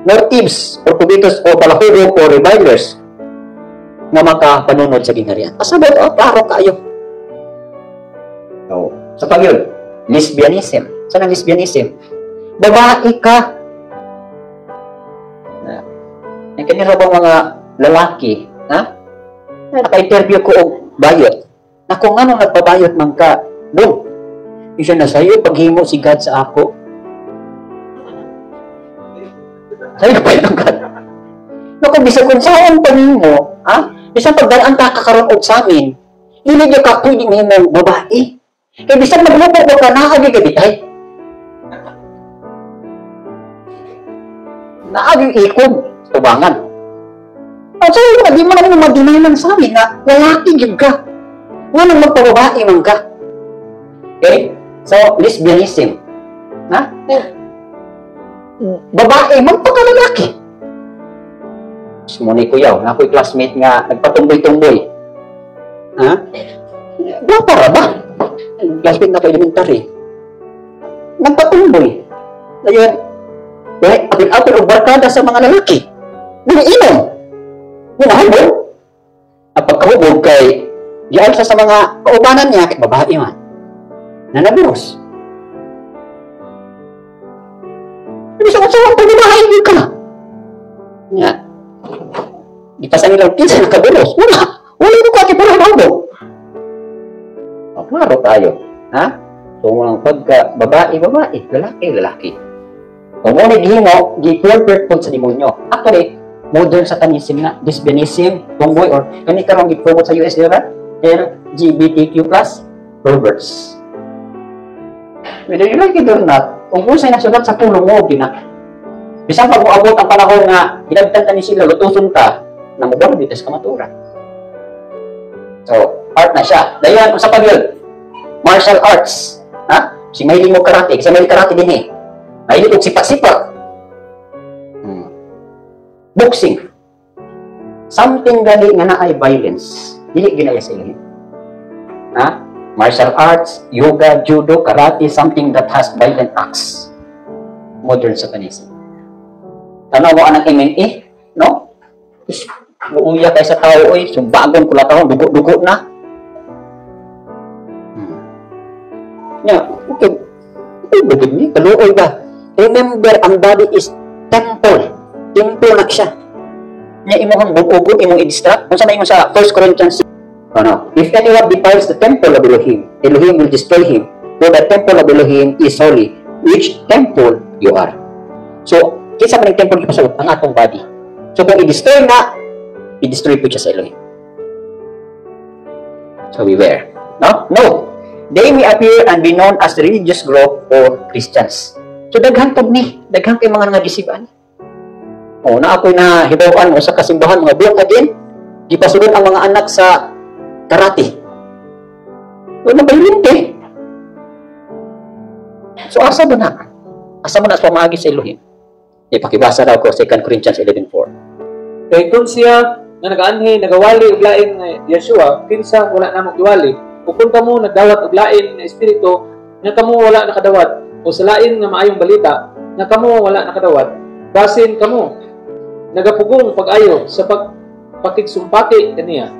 nor thieves, or covetous, or balahubog, or revilers, na makapanunod sa gingharian. Pasabot, klaro kayo. Sa pag yun, lesbianism, sa lesbianism. Babae ka. Ang kanila bang mga lalaki, ha? Naka-interview ko og bayot. Na kung ano nagpabayot man ka, doon. Isa na sa'yo, paghimo si God sa ako. Sa'yo pa yung God. Naku, bisa kung saan panimo, ha? Bisa pagdalaan ka kakaroon og sa amin, hindi niyo ka pwedeng himong babae. Kaya bisa maglupo ka naagi ka bitay. Naagi ikog, tubangan. At sa'yo, di mo naman madinayan sa amin na lalaki yun ka. Nga nang magpababae man ka. Okay? So, lesbianism. Ha? Babae, magpakalalaki. Sumunay ko yaw, na ako'y classmate nga, nagpatumboy-tumboy. Ha? Para ba? Classmate na ko elementary. Nagpatumboy. Ayun. Apil-apil o barkada sa mga lalaki. Nag-inom. Hinahubog. At pagkahubog kay diyan sa mga kaubanan niya, kay babae man. Nanabiros. Hindi sa konsawang pagbabae ka. Nga. Di pa sa nilang pinsa nakabiros. Wala. Wala mo ka kipura hubog. Klaro tayo. Ha? So, mga pagka babae, lalaki, lalaki. Kung mo naghimo, gi-perfect po sa demonyo. Actually, modern satanism na, lesbianism, tomboy, or kani karong gi-promote sa US, diba? LGBTQ+, perverts. Whether you like it or not, kung kusay nasulat sa pulong mo, bisang pag uabot ang panahon nga, hinabtan ni sila, lutusun ka, na mabang dito sa kamatura. So, art na siya. Dayan, sa pag yun, martial arts. Ha? Si mahilig mo karate, kasi mahilig karate din eh. Mahilig mo sipak-sipak. Boxing. Something gali nga na ay violence. Dili ginaya sa ilalim. Ha? Martial arts, yoga, judo, karate, something that has violent acts. Modern satanism. Tanaw mo anang MMA, no? Luuya kay sa tao, oy, sumbagon kula tao, dugo-dugo na. Yeah, okay. Bugod ni, kaluoy ba? Remember, ang body is temple. Temple na siya. Nya imong bugod, imong i-distract. Kung saan na sa 1 Corinthians 6. No. If anyone defiles the temple of Elohim, Elohim will destroy him. For the temple of Elohim is holy, which temple you are. So, kinsa man ang temple ipasabot ang atong body. So, kung i-destroy na, i-destroy po siya sa Elohim. So, beware. No? No. They may appear and be known as religious group or Christians. So, daghang pag ni, daghang kay mga nangagisiban. O, na ako'y nahibawan o sa kasimbahan, mga buong again, gipasulod ang mga anak sa karate. So, nabaylinte. So, asa ba na? Asa mo na sa pamagi sa Elohim? Ipakibasa daw ko, 2 Corinthians 11:4. Kaya kung siya na nag-aanhi, nagawali og lain nga Yeshua, kinsa wala na magdiwali. Kung kamo nagdawat og lain nga espiritu, nga kamo wala nakadawat, o sa lain nga maayong balita, nga kamo wala nakadawat, basin kamo nagapugong pag-ayo sa pakigsumpati kaniya.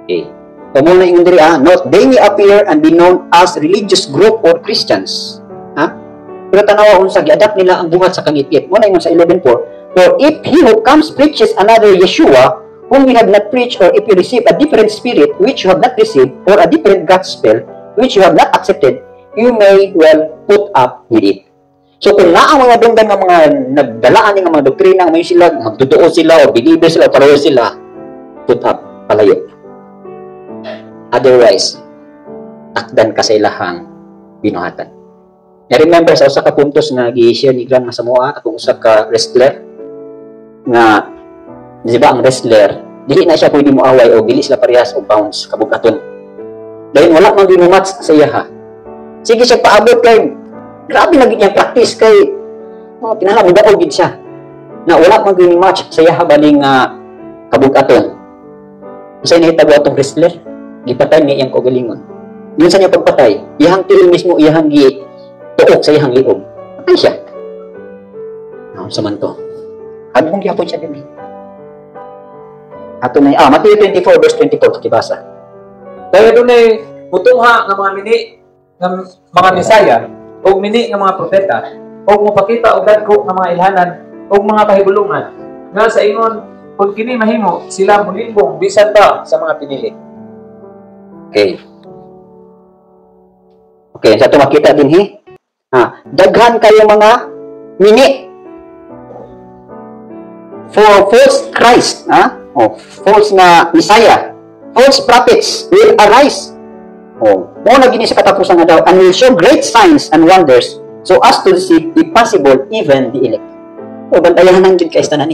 Okay. Kamo na yung diri, note, they may appear and be known as religious group or Christians. Ha? Pero tanawa kung sa gi-adapt nila ang buhat sa kangit-it. Muna yung sa 11:4. For if he who comes preaches another Yeshua, whom we have not preached, or if you receive a different spirit which you have not received, or a different gospel which you have not accepted, you may well put up with it. So kung naa mga dunggan ng mga nagdalaan ng mga doktrina, may sila, magtutuo sila, o believer sila, o pareho sila, put up, palayo. Otherwise, takdan ka sa ilahang binuhatan. Na-remember sa usa ka puntos nga gi-share ni Glenn nga sa mua, akong usa ka wrestler, nga, di ba ang wrestler, dili na siya pwede mo away o dili sila parehas o bounce kabugaton. Dahil wala man din mo match sa iya ha. Sige siya paabot kay, grabe na gid niyang practice kay, pinala mo daog gid siya. Na wala man din match sa iya ha baling kabugaton. Usa ni hitabo atong wrestler, gipatay niya iyang kaugalingon. Yun sa niya pagpatay, iyang tiling mismo iyang gi tuok sa iyang liog. Patay siya. Sa man to. Hadlong gyapon siya din. Ato na Matthew 24:24 kibasa. Dahil doon ay mutungha ng mga mini ng mga Misaya o o mini nga mga propeta, o mapakita og dagko nga mga ilhanan, o mga kahibulungan, nga sa ingon, kung kini mahimo, sila mulimbong bisan pa sa mga pinili. Okay. Okay, sa ito makita din daghan kayo mga mini for false Christ, false na Messiah, false prophets will arise. Mo na gini sa katapusan nga daw, and will show great signs and wonders, so as to deceive, if possible, even the elect. Bantayan ng Diyos kayo tanan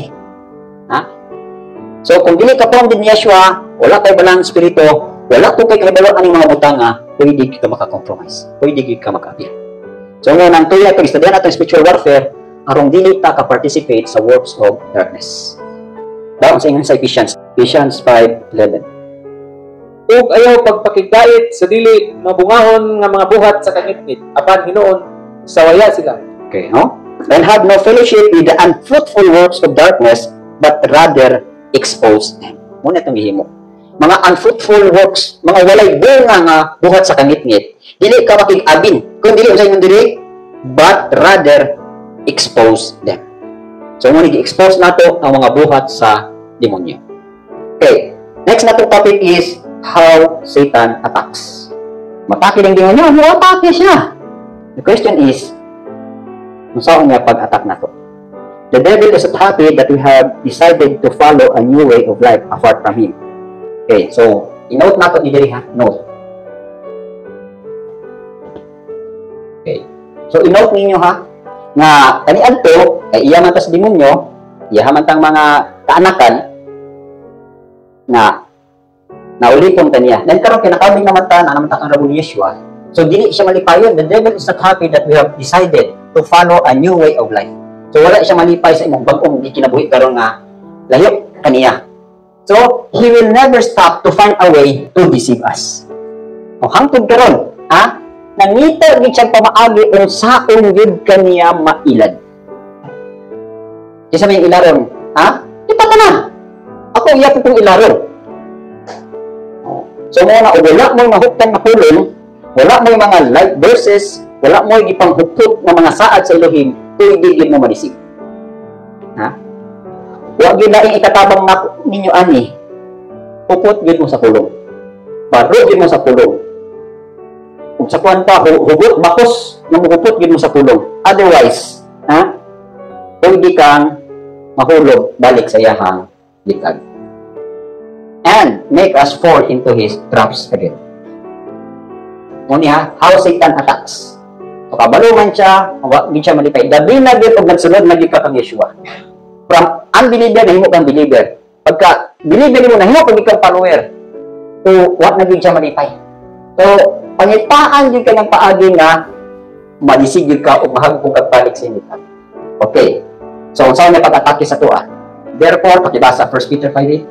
So, kung dili ka founded ni Yeshua, wala kay balang spirito, wala ko kay kahibalo aning mga butanga, pwede ka maka-compromise. Pwede ka maka-appeal. So, ngayon, ang tuya, pag-studian natin spiritual warfare, arong dili ta ka-participate sa works of darkness. Daon sa ingon sa Ephesians 5:11. Ug ayaw pagpakigdait sa dili mabungahon nga mga buhat sa kangitngit, apan hinuon sa waya sila. Okay, no? And have no fellowship with the unfruitful works of darkness, but rather expose them. Muna itong gihimo. Mga unfruitful works, mga walay bunga nga buhat sa kangitngit, dili ka makig-abin. Kung dili sa inyong dili, but rather expose them. So, muna i-expose nato ang mga buhat sa demonyo. Okay, next na topic is how Satan attacks. Matake ng demonyo, atake siya. The question is, saan niya pag-attack na to? The devil is not happy that we have decided to follow a new way of life apart from him. Okay, so, i-note nato ni diri note. Okay, so i-note ninyo nga kaniadto kay iya man tas demonyo, iya man tang mga kaanakan na naulipon kaniya. Then karon kinakabing naman ta na naman ta kang Rabo ni Yeshua. So dili siya malipayon. The devil is not happy that we have decided to follow a new way of life. So wala siya malipay sa imong bag-ong gikinabuhi karon nga layo kaniya. So he will never stop to find a way to deceive us. O hangtod karon, nangita gid siya pamaagi unsaon gid kaniya mailad. Kisa may ilaron, kita ka na. Ako iya itong ilaron. So muna, wala mo'y mahuktan na kulong, wala mo'y mga light verses, wala mo'y gipanghupot na mga saad sa Elohim, tuigigid mo madisig. Huwag yun laing ikatabang na ninyo ani, hupot gid mo sa kulong. Baro gid mo sa kulong. Kung sa kuwan ka, hugot, bakos, na hupot gid mo sa kulong. Otherwise, pwede kang mahulog balik sa iyahang likag. And make us fall into his traps again. Muni how Satan attacks. So kabaluman siya, hindi siya malipay. Dabi na gid og nagsunod na gid ka kang Yeshua. From unbeliever na himo kang believer. Pagka believer mo na himo kang ikang follower. So what na gid siya malipay. So pangitaan gid ka ng paagi nga malisig gid ka og mahagpong kagpanik sa inyo. Okay. So unsa may pag-atake sa tuwa? Therefore, pakibasa 1 Peter 5:8.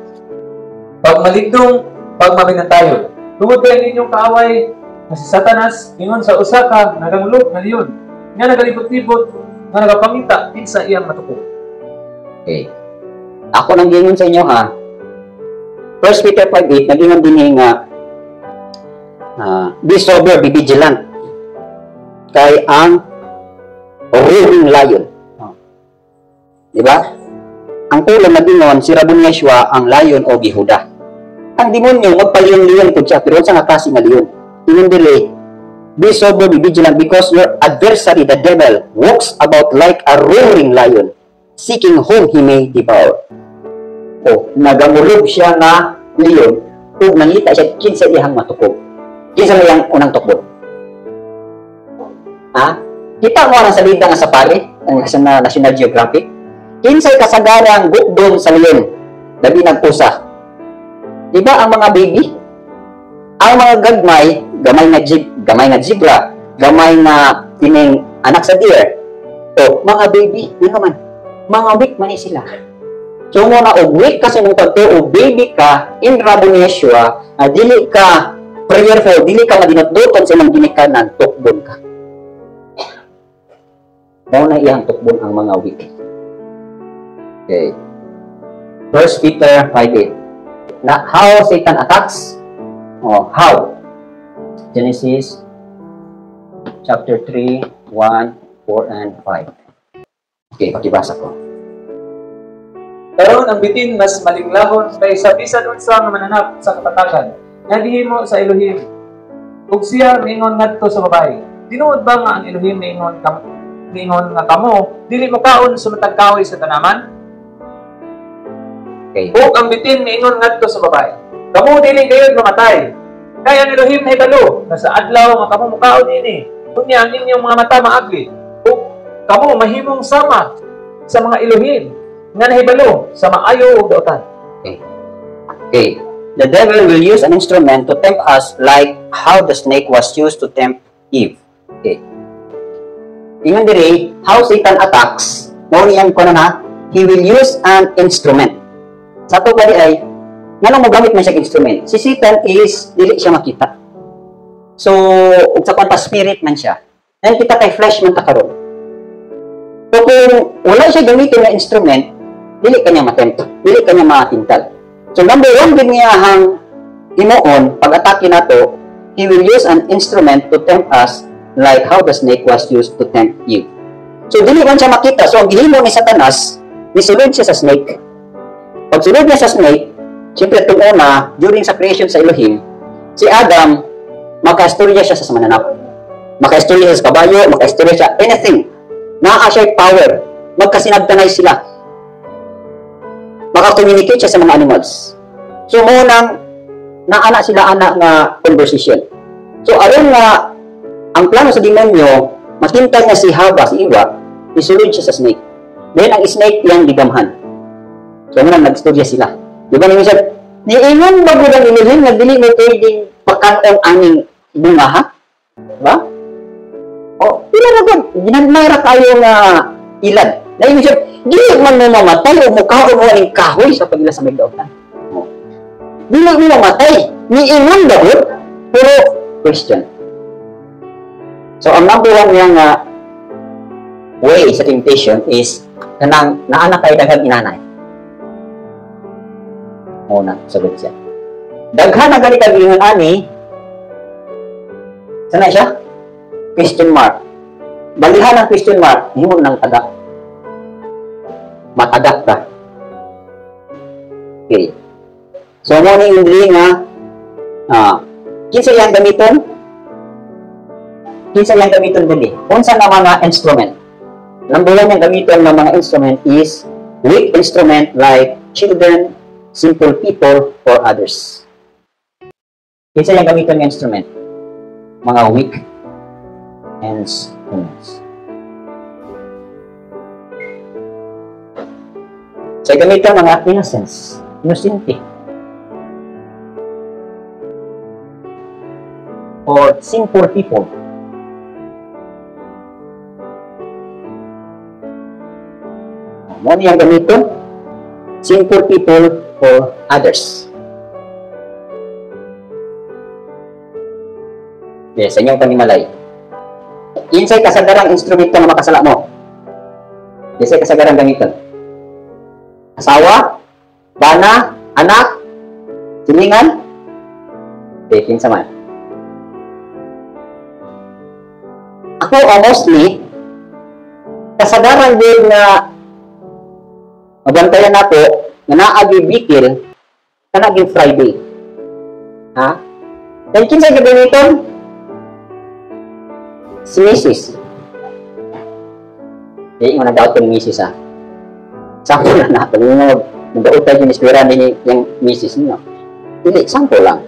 Pag maligdong, pag maminatayon, tungod kayo ninyong kaaway na si Satanas, ingon sa usa ka nagangulog na liyon, nga nagalibot-libot, nga nagapangita, kinsa iyang matukog. Okay. Ako nang gingon sa inyo 1 Peter 5:8, nagingon din nga, be sober, be vigilant, kay ang roaring lion. Diba? Ang tulang nagingon, si Rabo ni Yeshua, ang lion o Yehuda. Ang demonyo, magpaliyon-liyon po siya, pero sa nga kasi nga liyon. Tinundili, be sober, be vigilant, because your adversary, the devil, walks about like a roaring lion, seeking whom he may devour. Nagamulog siya na liyon, kung nangita siya, kinsa iyang matukog. Kinsa iyang unang tukbo. Kita mo ang salida nga sa pari, ang National Geographic, kinsay kasagarang gukdon sa liyon, labi nagpusa. Diba ang mga baby? Ang mga gagmay, gamay nga zebra, gamay na tining anak sa deer, mga baby, yun naman, mga weak man sila. So muna, weak kasi mong pagto, baby ka, in Rabo ni Yeshua, dili ka prayerful, dili ka madinot-doton sa mga ginikanan, tukbon ka. Muna iyang tukbon ang mga weak. Okay. 1 Peter 5:8. Na how Satan attacks? How? Genesis chapter 3 1, 4, and 5. Okay, pakibasa ko. Karon ang bitin mas malinglahon kaysa bisan unsa nga mananap sa kapatagan. Nagihimo sa Elohim. Ug siya miingon ngadto sa babae. Tinuod ba nga ang Elohim miingon nga kamo dili mo kaon sa matag kahoy sa tanaman? Okay. Ug ang bitin miingon ngadto sa babae. Kamo dili gayud mamatay. Kaya ang Elohim nahibalo nga sa adlaw nga kamo mukaon ini. Kunya ang inyong mga mata maagli. Ug kamo mahimong sama sa mga Elohim nga nahibalo sa maayo ug daotan. Okay. The devil will use an instrument to tempt us like how the snake was used to tempt Eve. Okay. Ingon diri, how Satan attacks, mao niyang kuno na, he will use an instrument. Sa to gani ay nganong mogamit man siya instrument. Si Satan is dili siya makita. So, ug sa pa spirit man siya. And kita kay flesh man ta karon. So kung wala siya gamitin na instrument, dili kanya matempt, dili kanya matintal. So number one din niya hang imoon pag-atake nato, he will use an instrument to tempt us like how the snake was used to tempt Eve. So dili man siya makita. So ang gihimo ni Satanas, nisulod siya sa snake. Pag sulod niya sa snake, siyempre itong una, during sa creation sa Elohim, si Adam, makaistorya siya sa mananap. Makaistorya siya sa kabayo, makaistorya siya anything. Naa siya power. Magkasinagtanay sila. Maka-communicate siya sa mga animals. So, munang naana sila anak nga conversation. So, aron nga ang plano sa demonyo, makintay na si Hava, si Eva, isulod siya sa snake. Then, ang snake yung ligamhan. So, munang nag-istorya sila. Di ba namin siya, niingon ba ko ng Elohim na dili mo pwedeng pagkanong aming bunga, ha? Diba? O, pila na ba? Ginanmayra tayo nga ilan. Dahil siya, di man mo mamatay o mukhaon mo ang kahoy sa pagila sa may daotan. Di mo mamatay. Niingon ba ko? Pero, question. So, ang number one yung way sa temptation is kanang naanak kayo daghang inanay. Una, sagot siya. Daghan na ganit ang ingon ani, sana siya? Question mark. Balihan ang question mark, himo ng taga. Matagak ka. Okay. So, mo ni Indri nga, kinsa yang gamiton? Kinsa yang gamiton dili? Unsa nga mga instrument? Number one yung gamiton ng mga instrument is weak instrument like children, simple people, or others. Kinsa yung gamiton ng instrument? Mga weak instruments. So, gamiton mga innocence, innocente, or simple people. Ano yung gamiton? Simple people or others. Yes, sa inyong panimalay. Insay kasagarang instrumento na makasala mo. Insay kasagarang gamiton. Asawa, bana, anak, silingan, taking sa man. Ako, mostly, kasagaran din na mabantayan ako na naagi bikil na naging Friday. Ha? Dahil kinsa gagamiton? Si Mrs. Hindi mo nag-out ko ni Mrs. ha? Sample lang na. Pag nag-out tayo yung ispira din yung Mrs. niyo. Hindi, sample lang.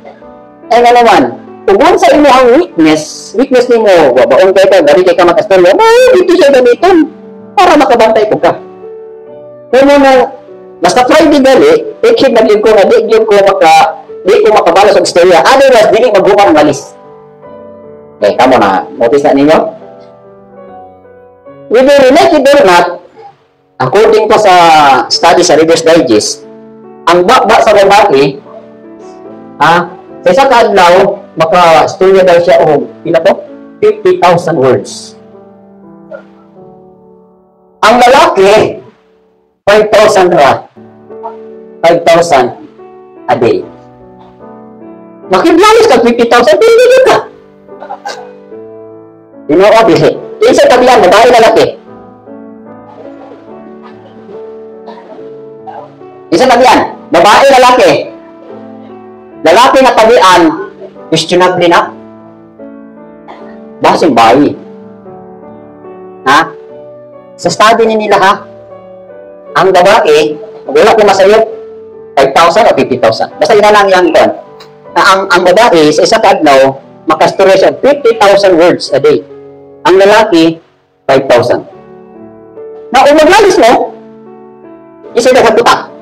Eh nga naman, kung sa imo ang weakness ni mo, wabaon kayo ka, gari kayo ka makastorya, dito siya gamiton para makabantay ko ka. Kaya mo na, basta Friday gali, take na din ko na di ko makabala sa istorya. Otherwise, di magbukan malis. Okay, kamo na, notice na ninyo? Whether you like it or not, according po sa study sa Reader's Digest, ang bakba sa babae, sa isang kaadlaw, maka-storya daw siya o, pila to? 50,000 words. Ang lalaki, 5,000 ra. 5,000 a day. Makiblalis ka 50,000, pili ka. Ginoo dili. Isa tabihan, babae lalaki. Isa tabihan, babae lalaki. Lalaki na tabihan, questionable na. Basing bayi. Ha? Sa study nila ha, ang babae, wala ko masayo, 5,000 o 50,000. Basta yun na lang yung ikon. Na ang babae, sa isang kadlaw, makastorya siya 50,000 words a day. Ang lalaki, 5,000. Na umaglalis mo, isa na hagutak.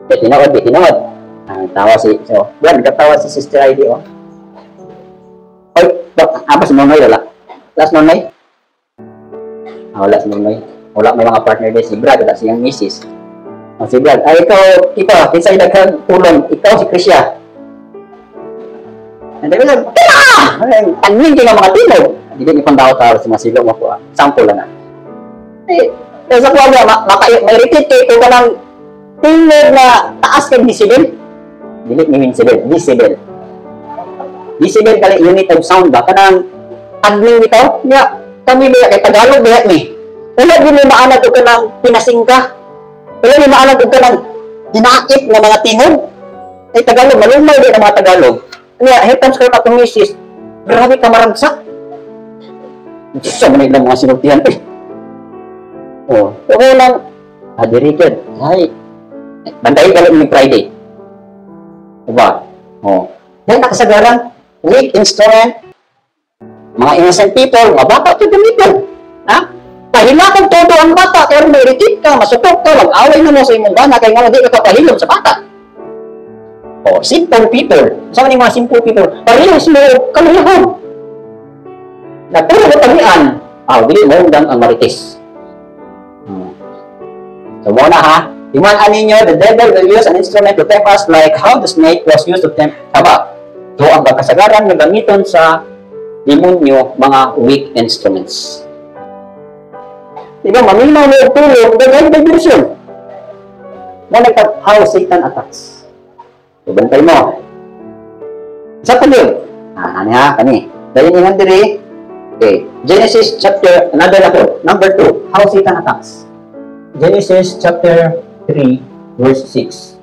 Tinood. Tawa si, so, yan, nagkatawa si Sister Heidi, oh. Oy, apa si Nonoy, wala? Last Nonoy? Wala si Nonoy. Wala may mga partner din, si Brad, wala siyang misis. Si Brad, ay ikaw, kinsay nagkatulong, ikaw si Krisya. Hindi ko lang, tanin kayo mga tinog. Hindi ko ipang daw tawag sa mga silong ako. Sample lang na. Sa kuwa may repeat kayo kung ka ng tinog na taas kay decibel. Dilit ni decibel. Decibel kali unit of sound ba? Kanang tagling ito. Nga, kami ba kay Tagalog ba ni? Wala din may maanag ko ka ng pinasingka. Wala din maanag ko ka ng hinaip na mga tinog. Ay Tagalog, malumay din ang mga Tagalog. Kaya, hitams ko na itong misis, grabe ka maragsak. Sa manay lang mga sinultihan eh. Okay lang. Dirigid. Ay, bandayin ka lang yung Friday. Diba? Dahil nakasagaran, weak instrument, mga innocent people, mga bata ito gamitin. Ha? Pahilakang todo ang bata, kaya may repeat ka, masupok ka, mag-away na mo sa imong bana, kaya nga hindi ka papahilom sa bata. Simple people. Sama ni mga simple people. Parehas mo kaluluhan. Na puro katamian. Dili mo hanggang ang marites. So muna ha. Iman ninyo, the devil will use an instrument to tempt us like how the snake was used to tempt Haba. So ang kasagaran na gamiton sa demonyo, mga weak instruments. Diba, maminaw mo tulong, dagay diversion. Managtag how Satan attacks. So, bantay mo. Sa pag-yun. Kani. Dahil yung diri. Okay. Genesis chapter, number 2. How Satan attacks. Genesis chapter 3, verse 6.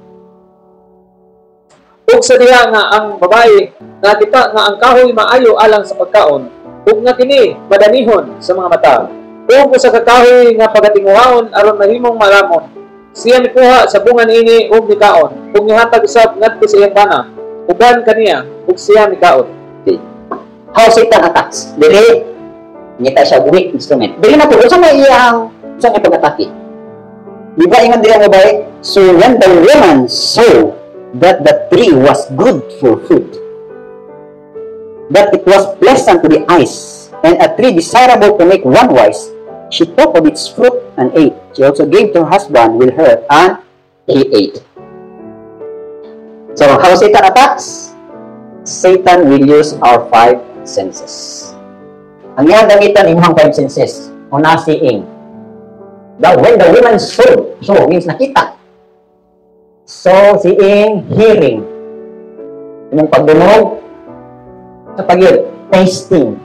Ug sa diha nga ang babae, nakita nga ang kahoy maayo alang sa pagkaon, ug nga kini madanihon sa mga mata. Ug sa kakahoy nga pagatinguhaon aron mahimong malamon. Siya mikuha sa bunga niini ug mikaon, ug nihatag usab ngadto sa iyang bana, uban kaniya ug siya mikaon. Okay. How Satan attacks. Dili ngita siya weak instrument. Dili na po sa may iyang sa pag-atake. Di ba ingon dira nga bae? So when the woman saw that the tree was good for food, that it was pleasant to the eyes, and a tree desirable to make one wise, she took of its fruit and ate. She also gave to her husband with her, and he ate. So, how Satan attacks? Satan will use our 5 senses. Ang iyang gamitan, imong 5 senses. Una, seeing. When the woman saw, means nakita. So, seeing, hearing. Imong pagdunog, sa pag-yun, tasting,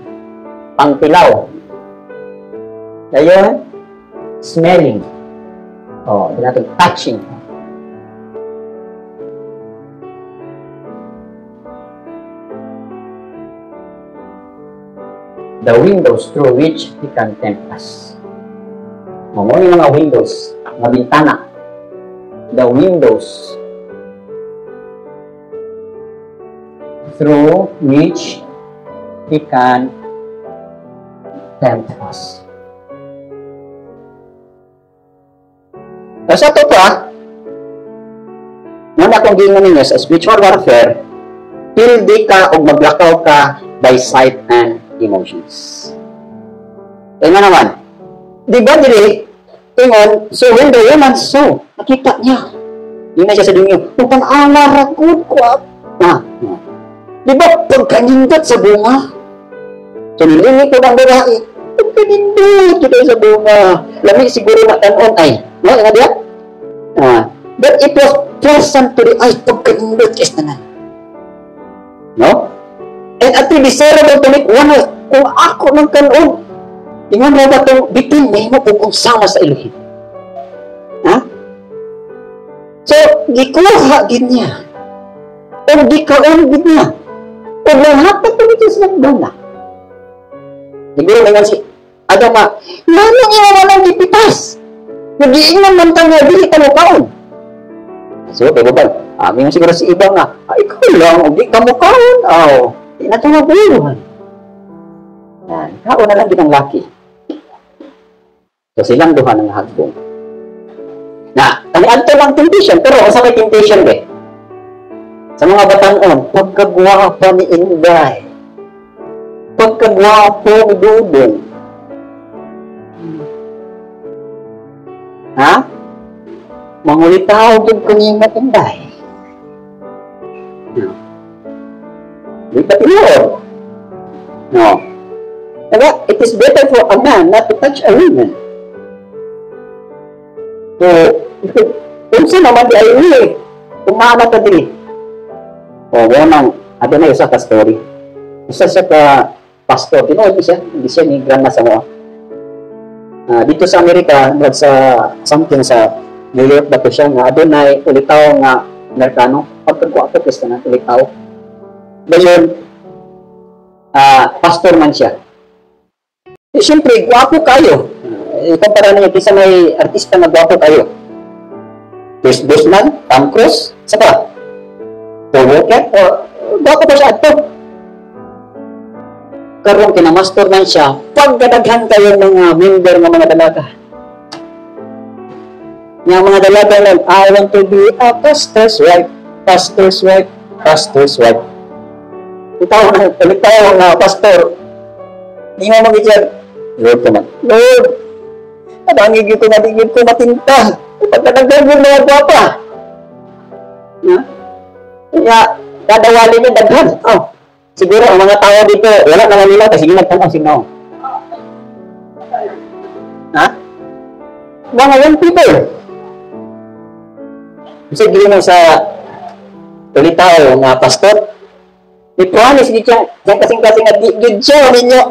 pangtilaw. Ngayon, smelling. Natin touching. The windows through which he can tempt us. Mga mga windows, mga bintana. The windows through which he can tempt us. Sa ito muna kong gingan ninyo sa spiritual warfare, pildi ka o maglakaw ka by sight and emotions. Nga naman, di ba dili, ingon, so when the woman saw, nakita niya, yun na siya sa dunyo, upang alaragod ko, di ba pagkanindot sa bunga? So nilingi ko ng babae, pagkanindot kita sa bunga, lamig siguro matanon ay, nga diya? But it was pleasant to the eyes, pagkanindot is naman. No? And at the desirable to make one of, kung ako ng kanon, ingon mo ba itong bitin, may mo kung sama sa Elohim. Ha? So, gikuha gid niya. O gikaon gid niya. O lahat na ito sa nagdana. Siguro naman si Adam nga, nanong iya walang gipitas. Nag-iingan man ka nga, di ka mo kaon. So, kaya ba, amin siguro si iba nga, ikaw lang, di ka mo kaon. Di na ito mabuhan. Yan, kaon na lang din ang laki. So, silang duha ng hagbong. Na, taniad to lang temptation, pero sa may temptation ba? Sa mga batanon, pagkagwapa ni Inday, pagkagwapo ni Dudong, ha? Mangulitaw din ko niya nga Inday. No. Di pa tinuod. No. Diba? It is better for a man not to touch a woman. So, kung sino naman di ay uli, kumana ka din. O, ganang, ano na isa ka story. Isa siya ka pastor, tinood siya, hindi siya ni grandma sa mga. Dito sa Amerika, sa something sa New York ba ito siya, nga doon ay ulitaw nga Amerikano, pagkagwapo ko na ulitaw. Ngayon, pastor man siya. Siyempre, gwapo kayo. Ikumpara niya, kisa may artista na gwapo kayo. Chris Busman, Tom Cruise, saka, Paul Walker, gwapo pa siya ato. Karoon kinamaster man siya, pagkadaghan kayo ng member ng mga dalaga. Yung mga dalaga lang, I want to be a pastor's wife, pastor's wife, pastor's wife. Itaw na pastor. Hindi mo mag-iyan, Lord ko man. Lord, nadangigil ko, nadigil ko matinta. Pagkadaghan yung mga gwapa. Kaya, kadawali niya daghan. Siguro ang mga tao dito, wala naman nila kasi ginagtanong sino. Ha? Mga young people. Sige mo sa tulitaw nga pastor, i-promise dito yung kasing-kasing at good siya ninyo.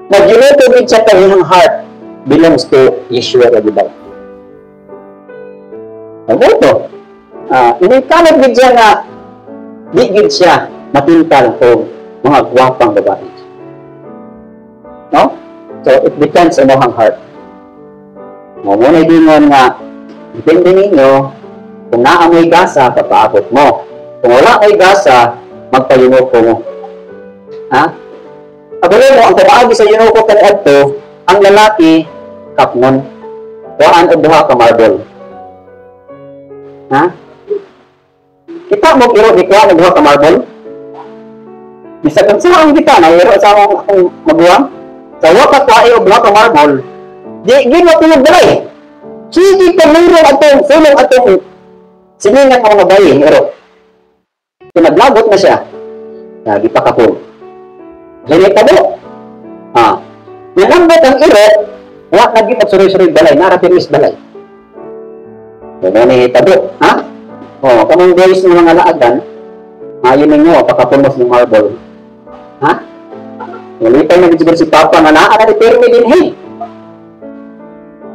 Mag-united with siya kanyang heart belongs to Yeshua Rabbi. Ano ito? Inikamot good siya nga di good siya matintal o mga gwapang babae. No? So, it depends on ang heart. Muna dingon nga, depende ninyo, kung naamoy gasa, papaabot mo. Kung wala ay gasa, magpayunoko mo. Ha? Abalo mo, ang kabaagi sa yunoko kanadto, ang lalaki, kapnon. Waan o duha ka marble. Ha? Kita mo iro di kuha ng duha ka marble? Bisa kung saan kita na iro sa akong maguwang? Sa wakat ko ay duha ka marble, di gino pinagbalay. Sige ka mayroon atong sulong atong siningan mga bayi, iro. Pinaglagot na siya. Lagi pa kapon. Ganit ka mo. Nanambot ang iro, wak lagi magsuroy-suroy balay, narapiris balay. Ganit tabo, ha? Kamang boys ng mga laagan, yun ninyo, pakapumos ng marble. Ha? Nalipay na siguro si Papa na na-repair me din, hey.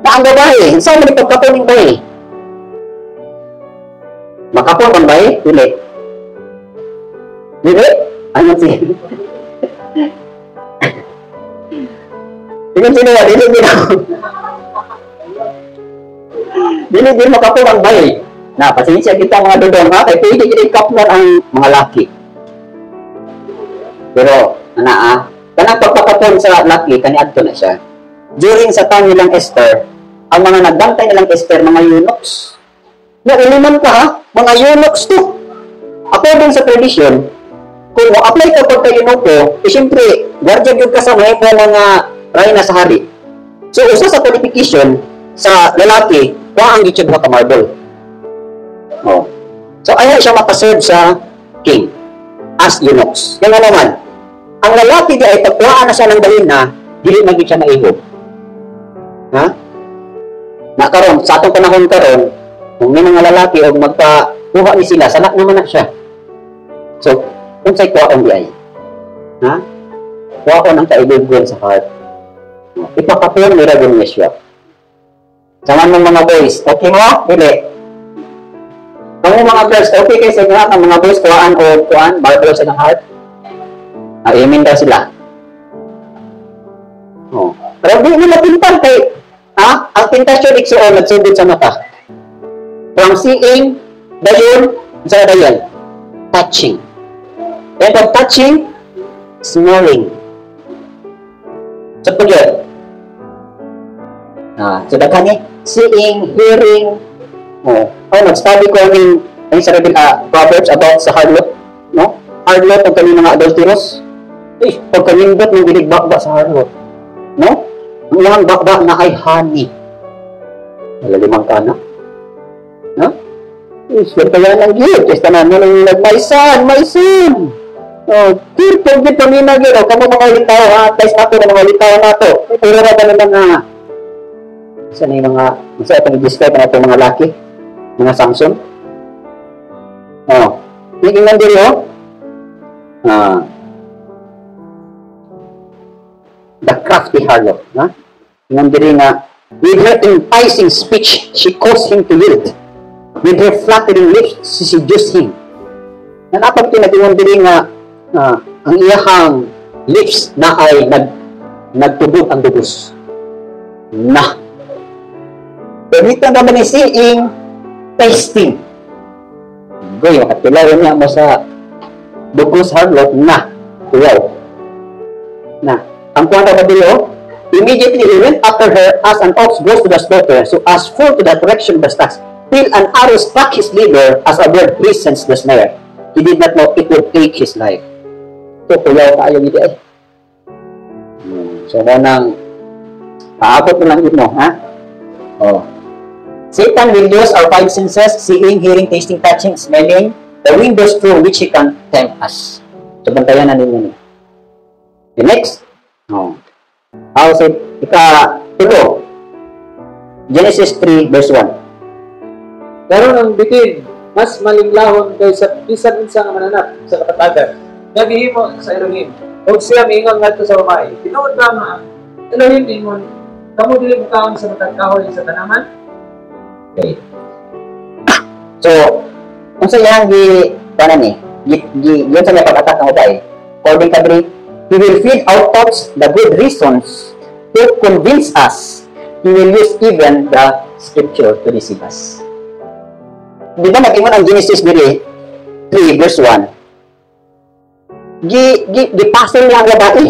Na ang babae, saan mo pagkapunin ba eh? Makapon man ba eh? Dili. Dili? Ano siya? Tingnan sino ba? Dili din ako. Dili din makapon man ba eh? Na, pasensya kita mga dodong ha, kaya pwede i-kaplan ang mga laki. Pero, kanang pagpakapon sa laki, kaniadto na siya. During sa time nilang Esther, ang mga nagbantay nilang Esther, mga eunuchs. Nauliman ka ha, mga eunuchs to. According sa tradition, kung ma-apply ka pagka-eunucho, siyempre, guardian yung kasama mo mga reyna sa hari. So, usa sa qualification sa lalaki, ang gitsod ka marble. So, ayaw siya makaserve sa king as eunuchs. Yan naman, ang lalaki di ay pagkuhaan na siya ng balina, dili magiging siya naihog. Ha? Nakaroon, sa atong panahon karon, kung may mga lalaki o magpakuha ni sila, sanak naman na siya. So, kung sa'y kuha di ay. Ha? Kuha ko ng kaibigan sa heart. Ipakapon ni Rabbi Yeshua. Sama ng mga boys, okay mo? Dili. Kung mga girls, okay kayo sa inyo, ang mga boys, kuhaan o kuhaan, Bible sa ng heart? Amen daw sila. Oh. Pero di nila pintan kay, ang pintasyon iksuon, nagsugod sa mata. From seeing, dayon, sa dayon, touching. And from touching, smelling. So, pagyan. So, daghan seeing, hearing, nag-study ko ng sa Proverbs about sa harlot, no? Harlot ang kami mga adulterous. Pag kanindot ng binig-bakba sa harlot, no? Ang ilang bakba na ay honey. Malalimang ka na. No? Iswerte kaya ng gift. Testanan mo ng nagmaisan, maisin. Kirpog din paminag yun. Kamu mga litaw, ha? Taste ako ng mga litaw na ito. Pero na ba naman na isa na yung mga, isa itong i-describe na itong mga laki, mga Samson. Naging nandun yun, the crafty harlot. Nandun nga, with her enticing speech, she caused him to yield. With her flattering lips, she seduced him. Nanapag tinagin din nga, ang iyahang lips na ay nagtubog ang dugos. Pagkita naman ni seeing, tasting. Goy, makatilawan niya mo sa dugos harlot na. Wow. Ang kwanta na bilo, immediately he went after her as an ox goes to the slaughter, so as full to the direction of the stacks, till an arrow struck his liver as a bird hastens the snare. He did not know it would take his life. So, kuyaw ka ayaw nito eh. So, nang aabot mo lang mo, ha? Satan will use our five senses, seeing, hearing, tasting, touching, smelling, the windows through which he can tempt us. So, bantayan na ninyo. The next, how said, ika-tulo, Genesis 3, verse 1. Karon ang bitin, mas malinglahon kay sa bisan unsa nga mananap sa kapatagan. Nagihimo sa Elohim. Og siya miingon ngadto sa babae. Tinuod ba nga Elohim ingon, kamo dili mo kaon sa matag kahoy sa tanaman? Okay. So, kung sa iyang yun sa may pag-attack ng babae, according to he will feed our thoughts the good reasons to convince us. He will use even the scripture to deceive us. Di ba nag-ingon ang Genesis 3, verse 1? Gipasol niya ang babae.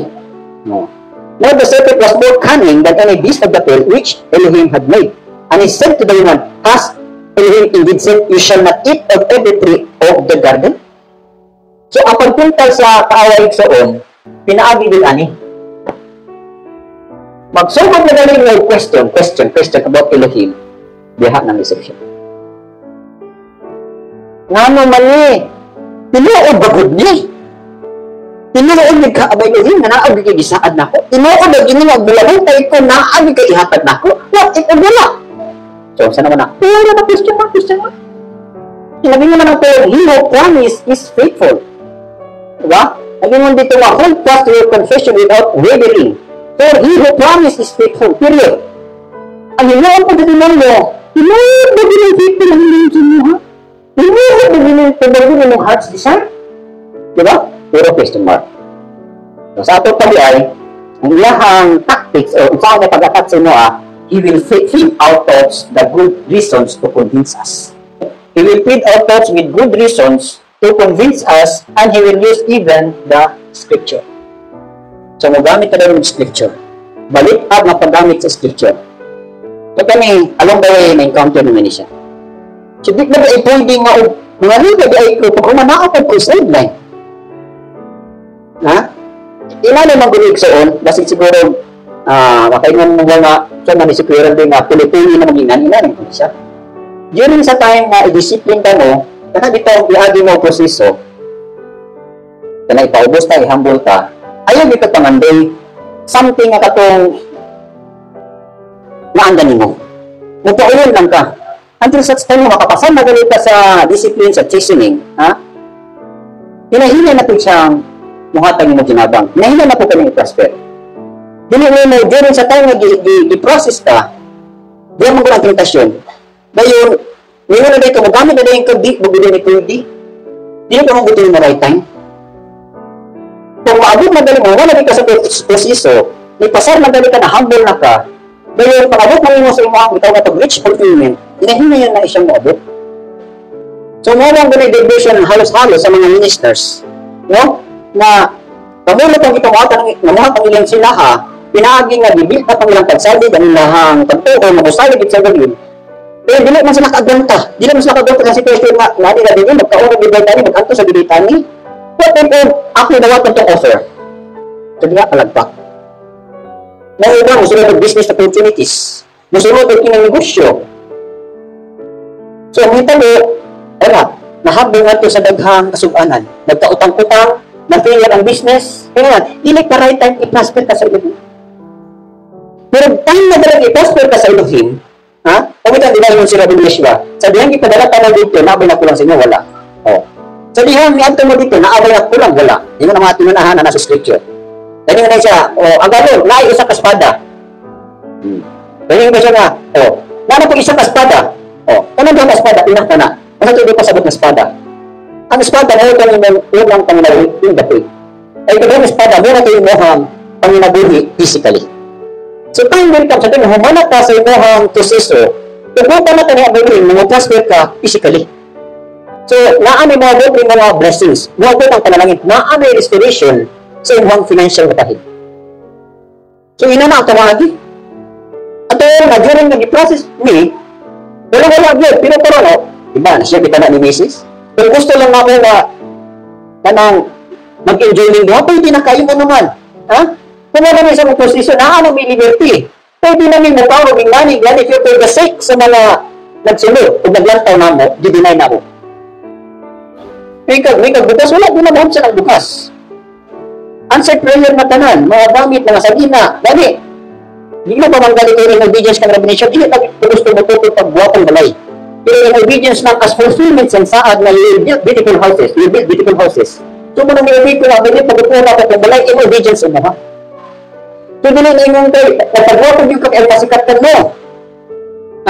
Now the serpent was more cunning than any beast of the field which Elohim had made. And he said to the woman, has Elohim indeed said, you shall not eat of every tree of the garden? So, ang pagpuntal sa kaaway soon, pinaagi din ani. Magsugod na galing ng question about Elohim, diha ng deception. Nga naman tinuod ba gud ni? Tinuod ni kaabay Elohim, na naag gigisaad na ko. Tinuod na ginuwag bulabong tayo ko, naag ihatag na ko. What if wala? So, saan naman na? Pero na question mark. Sinabi naman ng Paul, he who promise is faithful. Diba? Lagi mo dito nga, hold fast to your confession without wavering. For he who promise is faithful. Period. Ang hinuon ko dito mo, hinuon ba din faithful ang hinuon sa inyo, ha? Hinuon ba din yung heart's desire? Diba? Pero question mark. So, sa ato pali ay, ang iyahang tactics, o saan na pag-attack sa inyo, he will feed our thoughts the good reasons to convince us. He will feed our thoughts with good reasons to convince us, and he will use even the scripture. So, magamit na ng scripture. Balik-ab na paggamit sa scripture. So, kami, along the way, na-encounter naman siya. So, di na ba pwede nga, mga liga di ay ko, kung manakapag ko sa sideline. Ina naman gulig soon, kasi siguro, makaingon mo nga, so na-disipwiran din nga, puli-puli na maging ina ko siya. During sa time na i-discipline ka mo, kana dito ang iagi mo proseso, kana ipaubos ta, ihambol ta, ayaw dito panganday, something nga katong naandanin mo. Magpaulan lang ka. Until such time mo makapasal na ganito sa discipline, sa chastening, ha? Hinahina na po siyang muhatang mo ginabang. Hinahina na po kami i-prosper. Dili mo during sa time na i-process ka, di mo ko ang tentasyon. Dayon, ngayon na dito, magamit na dayon kagdi, bugod ni pwede. Dili ka mo gusto yung right time. Kung maabot madali mo, wala ka sa proseso, may pasar madali ka na humble na ka, dayon, pag-abot mo sa imo, itaw na reach fulfillment, hinahina yan na isang maabot. So, meron ko na devotion ng halos-halos sa mga ministers, no? Na, pamulot ang itong ata ng mga ilang sila ha, pinaagi nga bibilt na pangilang pagsalig, ang ilahang pagtuo, magusalig at sa gawin. Pero dili man sila kaganta, dili man sila kaganta sa situation na nadi na din, magkauna bibay tani, magkanto sa bibay tani. What if ako nawatan itong offer? So, di nga palagpak. Nauna, musunod ang business opportunities. Musunod ang kinang negosyo. So, ang hitalo, wala, nahabong nga ito sa daghang kasubanan. Nagkautang-utang, na-failure ang business. Kaya nga, dili ka right time i-prosper ka sa Elohim. Pero time na dalang i-prosper ka sa Elohim, ha? Pagkita, dinahin mo si Rabbi Yeshua. Sabihan kita, dala tayo dito, naabay na kulang sa inyo, wala. O. Sabihan, niyanto mo dito, naabay na kulang, wala. Hindi mo na mga tinunahan na nasa scripture. Ganyan na siya, o, agalo, naay isa ka espada. Ganyan ba siya na, o, nana po isa ka espada. O, kanang ba ang espada, pinakta na. Ano ito pa sabot na espada? Ang espada na ito yung unang panginabuhi, yung dapoy. Ay ito yung espada, muna ito yung mohang panginabuhi physically. So, time will come sa ito, humanap ka sa imohang proseso, tugutan na ito na yung mga transfer ka physically. So, naanay mga good mga blessings, mga good ang panalangin, naanay restoration sa imohang financial matahid. So, ina na ang tawagi. At ito, na during nag-process me, wala good, pero no, diba, siya kita na ni Mrs. Pero gusto lang ako na kanang mag-enjoy ng diwa, pwede na kayo mo naman. Ha? Kung wala may isang posisyon, may liberty. Pwede namin mukha, maging money, if you're for the sake sa mga nagsunod, kung naglantaw na mo, di-deny na ako. May kagbukas, wala din naman siya ng bukas. Answered prayer na tanan, mga gamit, mga sagina, dali. Hindi na pa manggali kayo ng obedience ka ng rabination, hindi na gusto mo tutod pagbuhatang balay. Pero in obedience lang as fulfillment sa saad na you build beautiful houses. You build beautiful houses. So, muna may ko na, may pagpupuna ka kung balay, in obedience mo, ha? So, dili na yung kayo, napagwapag yung kag-empasikat mo.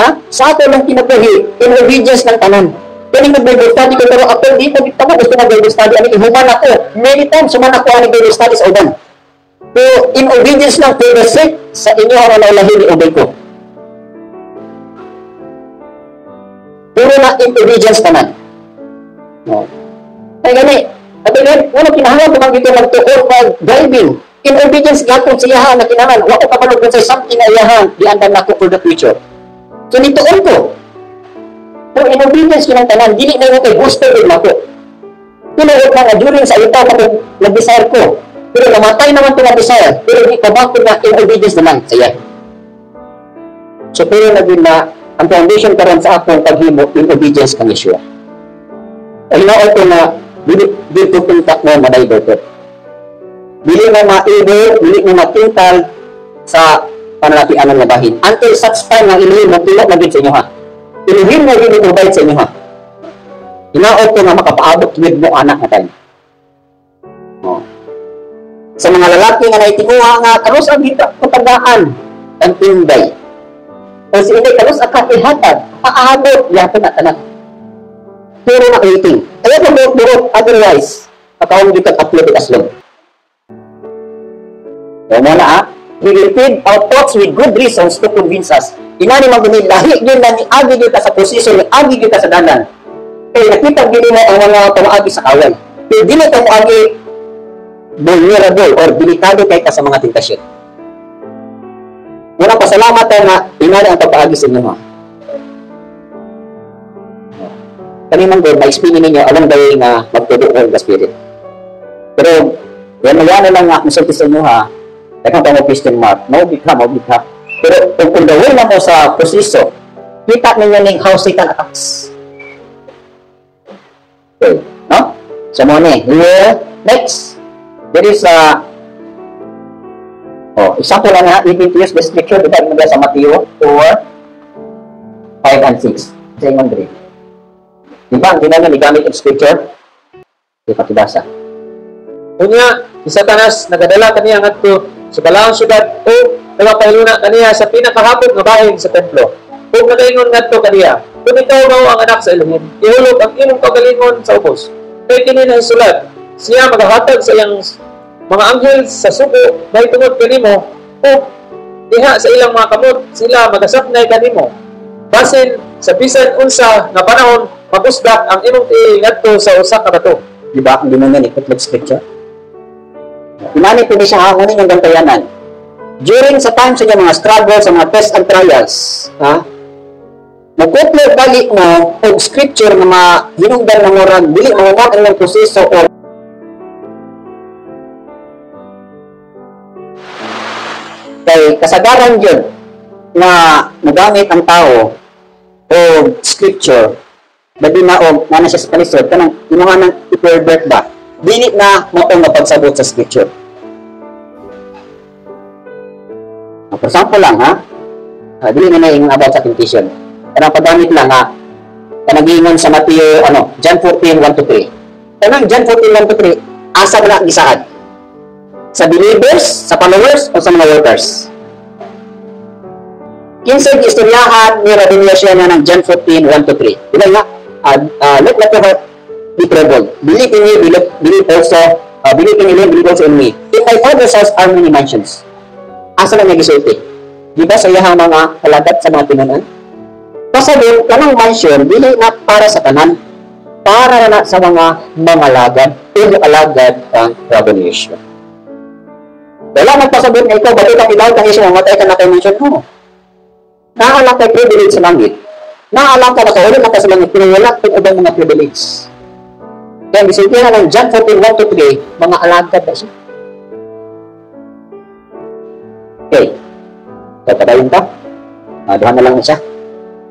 Ha? Sa ato lang kinabuhi, in obedience ng tanan. Pwede mag-Bible study ko, pero ako, di ko gusto mag-Bible study. Ano, ihuman ako. Many times, suman ako ang Bible study sa uban. Pero, in obedience lang, for the sake, sa inyo, ang naulahin, i-obey ko. Puro na in obedience naman. No. Ay gani, at yun, wala kinahanglan kung dito magtuon mag-driving. In obedience gatong siyahan na kinahanglan. Wala ko kapalog kung sa something na iyahan, diandan na ko for the future. So, nituon ko. Pero in obedience kinang tanan, dili na yung kay gusto rin ako. Pinawag na nga during sa ito kung nag-desire ko. Pero namatay naman ito na-desire. Pero di kabakot na in obedience naman sa iya. So, pero naging na ang foundation karon sa akong paghimo in obedience kang Yeshua. Ay hinaol ko na dito puntak mo madayberto. Dili mo ma-able, dili mo matintal sa panalakian ng labahin. Until such time na iluhin mo, tulog na din sa inyo ha. Iluhin mo din i-provide sa inyo ha. Hinaol ko na makapaabot with mo anak na tayo. Oh. Sa mga lalaki nga naitinguha nga, karos ang pagtagaan ang tinday. Kasi hindi kalos akat ihatag, aabot, yato na tanan. Pero na rating. Kaya kung burot, otherwise, kakawang dito upload it as long. So, muna we will feed our thoughts with good reasons to convince us. Inani mag-umil, lahi din na ni agi dito sa posisyon, ni agi dito sa danan. Kaya nakita din mo ang mga tumuagi sa kawan. Pero di na tumuagi vulnerable or delikado kay ka sa mga tentasyon. Muna pasalamat tayo na inari ang pagpaagi sa inyo. Kanimang God, ma-explain ninyo along the way na magtuduan the Spirit. Pero, yan lang nga, masulti sa inyo ha, Daghang pa mo question mark. Maubit ha. Pero kung dawin na mo sa proseso, kita ninyo ning how Satan attacks. Okay. No? So mo ni. Here. Next. There is a example lang ha. Even to use the scripture, diba mo sa Matthew 4, 5 and 6. Sa ingon diri. Diba, hindi na gamit ang scripture? ipakibasa. Unya, si Satanas nagadala kaniya ngadto sa balaang syudad o nagapahiluna kaniya sa pinakahapon nga bahin sa templo. Kung nagaingon ngadto kaniya, kung ikaw mao ang anak sa Elohim, ihulog ang imong kaugalingon sa ubos. Kay kini na isulat, siya maghahatag sa iyang mga anghel sa sugo dahil tungod kanimo o diha sa ilang mga kamot sila magasapnay kanimo. Basin sa bisan unsa nga panahon magusdak ang imong tiil ngadto sa usa ka bato. Di ba? Hindi mo nga iputlog scripture. Inani po ni siya hangunin yung gantayanan. During sa time sa mga struggles, sa mga tests and trials, magkutlog balik mo og scripture na mahinungdan na murag, dili mahumat ang proseso o kay kasagaran yun na nagamit ang tao o scripture babi na o na siya sa palisod kanang inuha ng i-pervert ba dili na mo ang mapagsabot sa scripture. For example lang dili na yung about sa temptation kanang paggamit lang kanang sa Matthew John 14:1-3 kanang John 14:1-3 asa na gisaad sa believers, sa followers, o sa mga workers. Kinsay istoryahan ni Rabbi Yeshua ng John 14:1-3. Diba nga, let not your heart be troubled. Believe in me, believe also, believe in me, believe also in me. In my Father's house are many mansions. Asa lang nagisulti? Diba sa iyahang mga kalagat sa mga tinunan? Pasabi, kanang mansion, dili na para sa tanan, para na sa mga alagad, alagad ang Rabbi Yeshua. Wala magpasabot na ikaw, bakit ang ilaw kang isyo, mamatay ka na kay mansion mo. Naalang kay privilege sa langit. Naalang ka na kaulit na ka sa langit, pinawala kung ibang mga privilege. Kaya bisintihan ng John 14:1-3, mga alagad na siya. Okay. Tatabayin ka. Duhan na lang siya.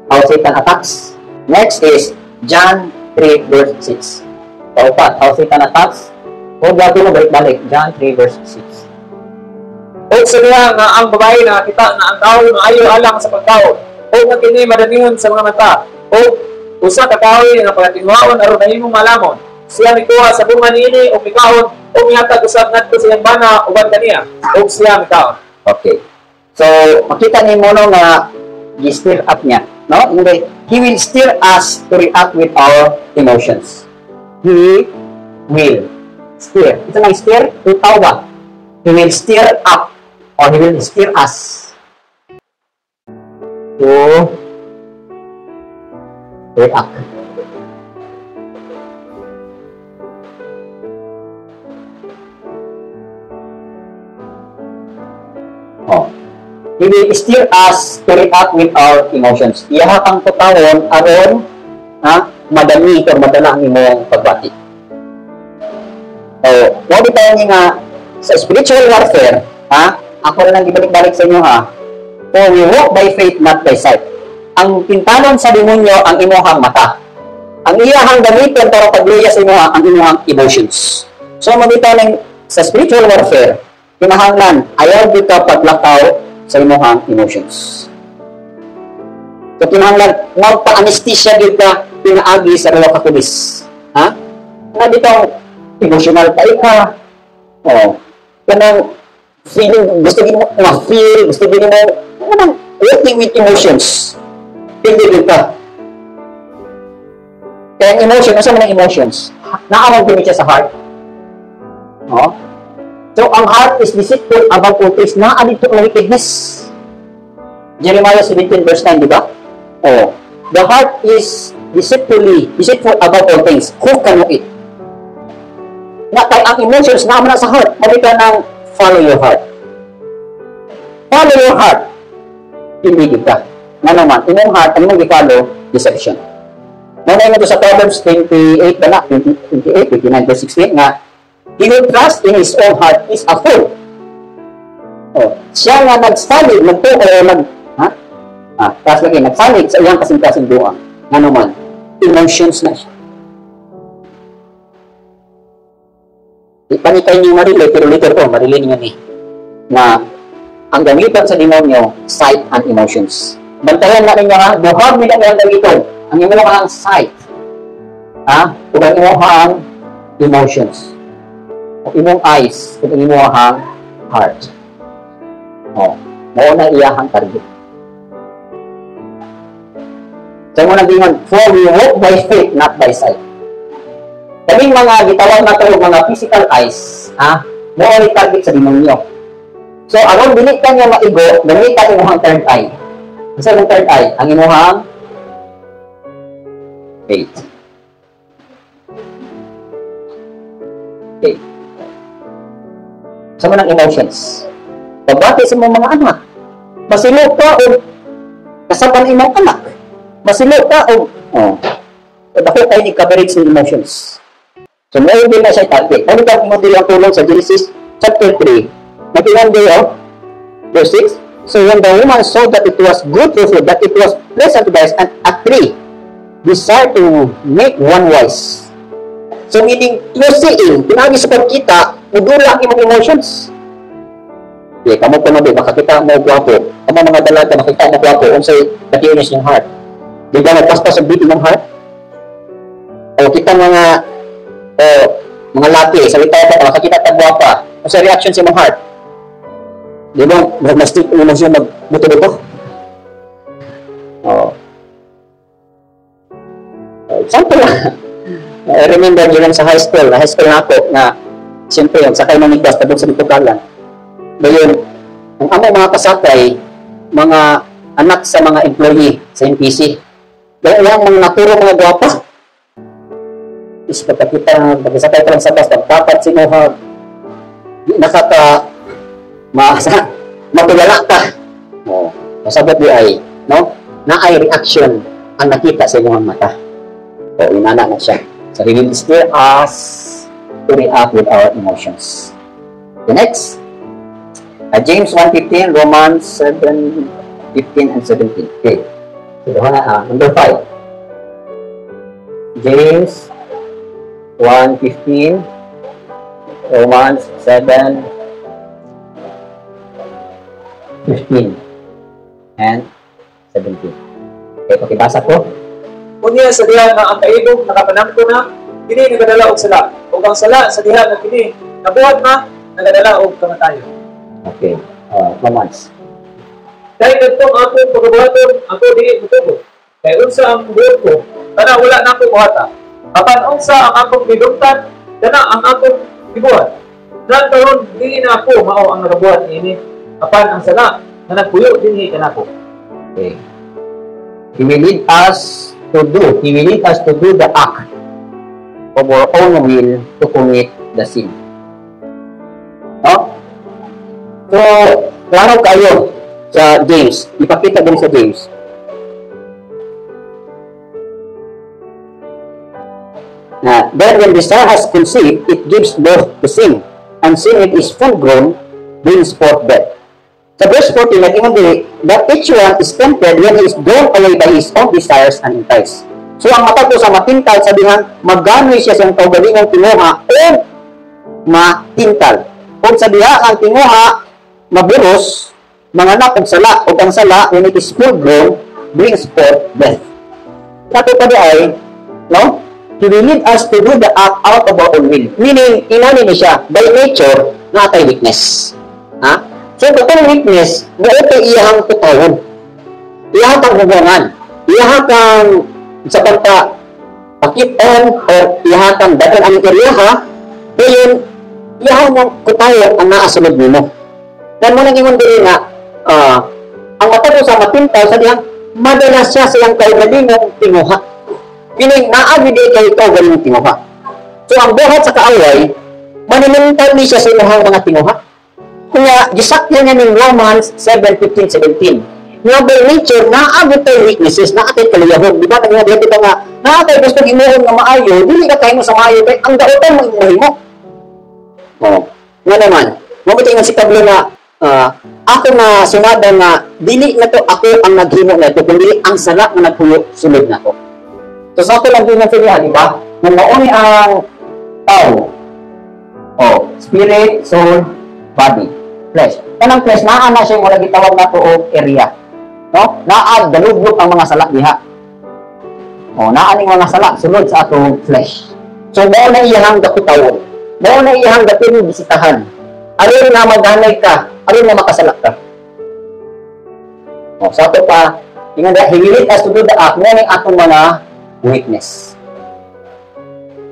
How Satan attacks. Next is John 3:6. Paupat, how Satan attacks. Huwag natin na balik-balik. John 3:6. O sa diha nga ang babae na kita na ang kahoy maayo alang sa pagkaon o nga kini madaningon sa mga mata o usa ka kahoy nga pagatingwaon aron nahimong malamon siya mikuha sa bunga niini o mikahon o mihatag usab ngadto sa iyang bana uban kaniya o siya mikahon. Okay. So, makita ni mo nga i-stir up niya, no? He will stir us to react with our emotions. He will stir. Ito na stir, tutawa. He will stir up or he will stir us to react. He will stir us to react with our emotions. Iyaha kang tutawon aron madami o madala ang imong pagbati. So, wag tayo nga sa spiritual warfare, ako na lang ibalik-balik sa inyo For we walk by faith, not by sight. Ang pintanon sa demonyo ang imuhang mata. Ang iyahang gamiton para pagluya sa imuha ang imuhang emotions. So, mabitaw ng sa spiritual warfare, kinahanglan ayaw dito paglakaw sa imuhang emotions. So, kinahanglan magpa-anesthesia dito pinaagi sa mga kakulis. Nga dito emotional pa ka. Kanang feeling, gusto din mo ma-feel, gusto din mo working with emotions. Hindi din ka. Kaya ang emotion, nasa mga emotions? Naawag din siya sa heart. So, ang heart is deceitful above all things. Naadito ang wickedness. Jeremiah 17:9, di ba? The heart is deceitful above all things. Who can know it? Ang emotions naman sa heart. Mabita ng follow your heart. Follow your heart. Hindi ka. Nga naman, imong heart, ang imong i-follow, deception. Nanay mo sa Proverbs 28, 29, verse 16, nga, he will trust in his own heart is a fool. Siya nga nagsalig, nagsalig sa iyang kasinduan. Nga naman, emotions na siya. Ipanikay niyo marilay, pero later po, marilay niyo na ang gamitan sa demonyo, sight and emotions. Bantayan na ninyo buhag nila ang gamiton. Ang imo ang sight. Kung ang imo ang emotions. O imong eyes, kung imong heart. O, mao na iyahang target. So, mo naging for we walk by faith, not by sight. Kaming mga gitawag na kayo, mga physical eyes, mao ni target sa demonyo. So, aron dili ka niya maigo, gamitan imong third eye. Sa ang third eye, ang imong faith. Okay. Sa mga emotions. Pagbati sa mga anak, masilo ka o kasaban imong anak. Masilo ka o bakit tayo ni coverage ng emotions. So, may din na siya target. Ano ka mo din ang tulong sa Genesis chapter 3. Nakilang day verse 6. So, when the woman saw that it was good for food, that it was pleasant to eyes, and a tree desire to make one wise. So, meaning, through seeing, pinagi sa pagkita, nagula ang imong emotions. Okay, kamo po na doon, makakita mo gwapo. Kamo mga dalaga, makita mo gwapo, unsay patiunis yung heart. Di ba nagpaspas ang beating ng heart? O kita mga laki, salita pa, makakita ta gwapa. Unsay reaction sa imong heart? Di ba, mas-stick mo siya magbuto-buto? Example lang. I remember yun sa high school na ako, na siyempre yung sakay ng bus tabog sa Bitukalan. Ngayon, ang among mga kasakay, mga anak sa mga employee sa NPC. Dahil lang mga naturo mga gwapa. Is pagkakita, pagkasakay ka lang sa bus, pagpapat sinuhag, di matulala ka. Masabot di ay, no? Na ay reaction ang nakita sa inyong mata. O, inana na siya. So, we will steer us to react with our emotions. The next, James 1:15, Romans 7:15 and 17. Okay. So, number 5. James 1:15, Romans 7:15 and 17. Okay, pakibasa ko. Unya sa diha nga ang kaibog nakapanamko na, kini nagadala og sala. Ug ang sala sa diha nga kini nabuhat na, nagadala og kamatayon. Okay, Romans. Kay kadtong ako pagbuhaton, ako dili mutubo. Kay unsa ang buhat ko, kana wala na ako buhata. Apan unsa ang akong gidungtan, kana ang akong gibuhat. Nan karon dili na ako mao ang nagabuhat niini. Apan ang sala nga nagpuyo dinhi kanako. Okay. He will lead us to do the act of our own will to commit the sin. No? So, klaro kayo sa James. Ipakita din sa James. Then when desire has conceived, it gives birth to sin. And sin, it is full grown, brings forth death. Sa verse 14, nag-ingon dili, that each one is tempted when he is drawn away by his own desires and enticed. So, ang mata ko sa matintal, sabihan, maganoy siya sa kaugalingong tinguha o matintal. Kung sabihan ang tinguha, maburos, manganak og sala, o ang sala, when it is full grown, brings forth death. Kato pa ay, no? He will lead us to do the act out of our own will. Meaning, inani ni siya, by nature, na atay weakness. Ha? So, itong weakness, ito iyahang tutawon. Iyahang pagbubuangan. Iyahang kang sa pagka pakiton o iyahang kang dagan ang iriyaha, ngayon, iyahang mong tutawon ang naasunod mo. Dan mo nang ingon din na, ang mata ko sa matintaw, sa diyang, madalas siya sa iyang kaugalingong tinguha. Meaning, naagidi kayo kaugalingong tinguha. So, ang buhat sa kaaway, manimental ni siya sa inyong mga tinguha. Kaya, gisakyan niya ng Romans 7:15-17. Nga by nature, naabot tayo weaknesses, naatay kaliyahon. Di ba? Nga dito nga, naatay gusto gimuhon nga maayo, dili ka tayo mo sa maayo, kaya ang daotan mo imuhin mo. Nga naman, mabuti nga si Pablo na, ako na sumada nga, dili na to ako ang naghimo na ito, kundi ang sala na nagpuyo sunod na to. So, sa ako lang din na sila, di ba? Nang mauni ang tao, spirit, soul, body, flesh. Kanang flesh, naa na siya yung wala gitawag na to o area. No? Naa, dalugbog ang mga sala diha. Naa ning mga sala, sunod sa atong flesh. So, mao na iyahang dakutawon. Mao na iyahang dating bisitahan. Aron na maghanay ka, aron na makasalak ka. O, sa ato pa, tingnan na, he will lead us to do the act, ngayon atong mga weakness.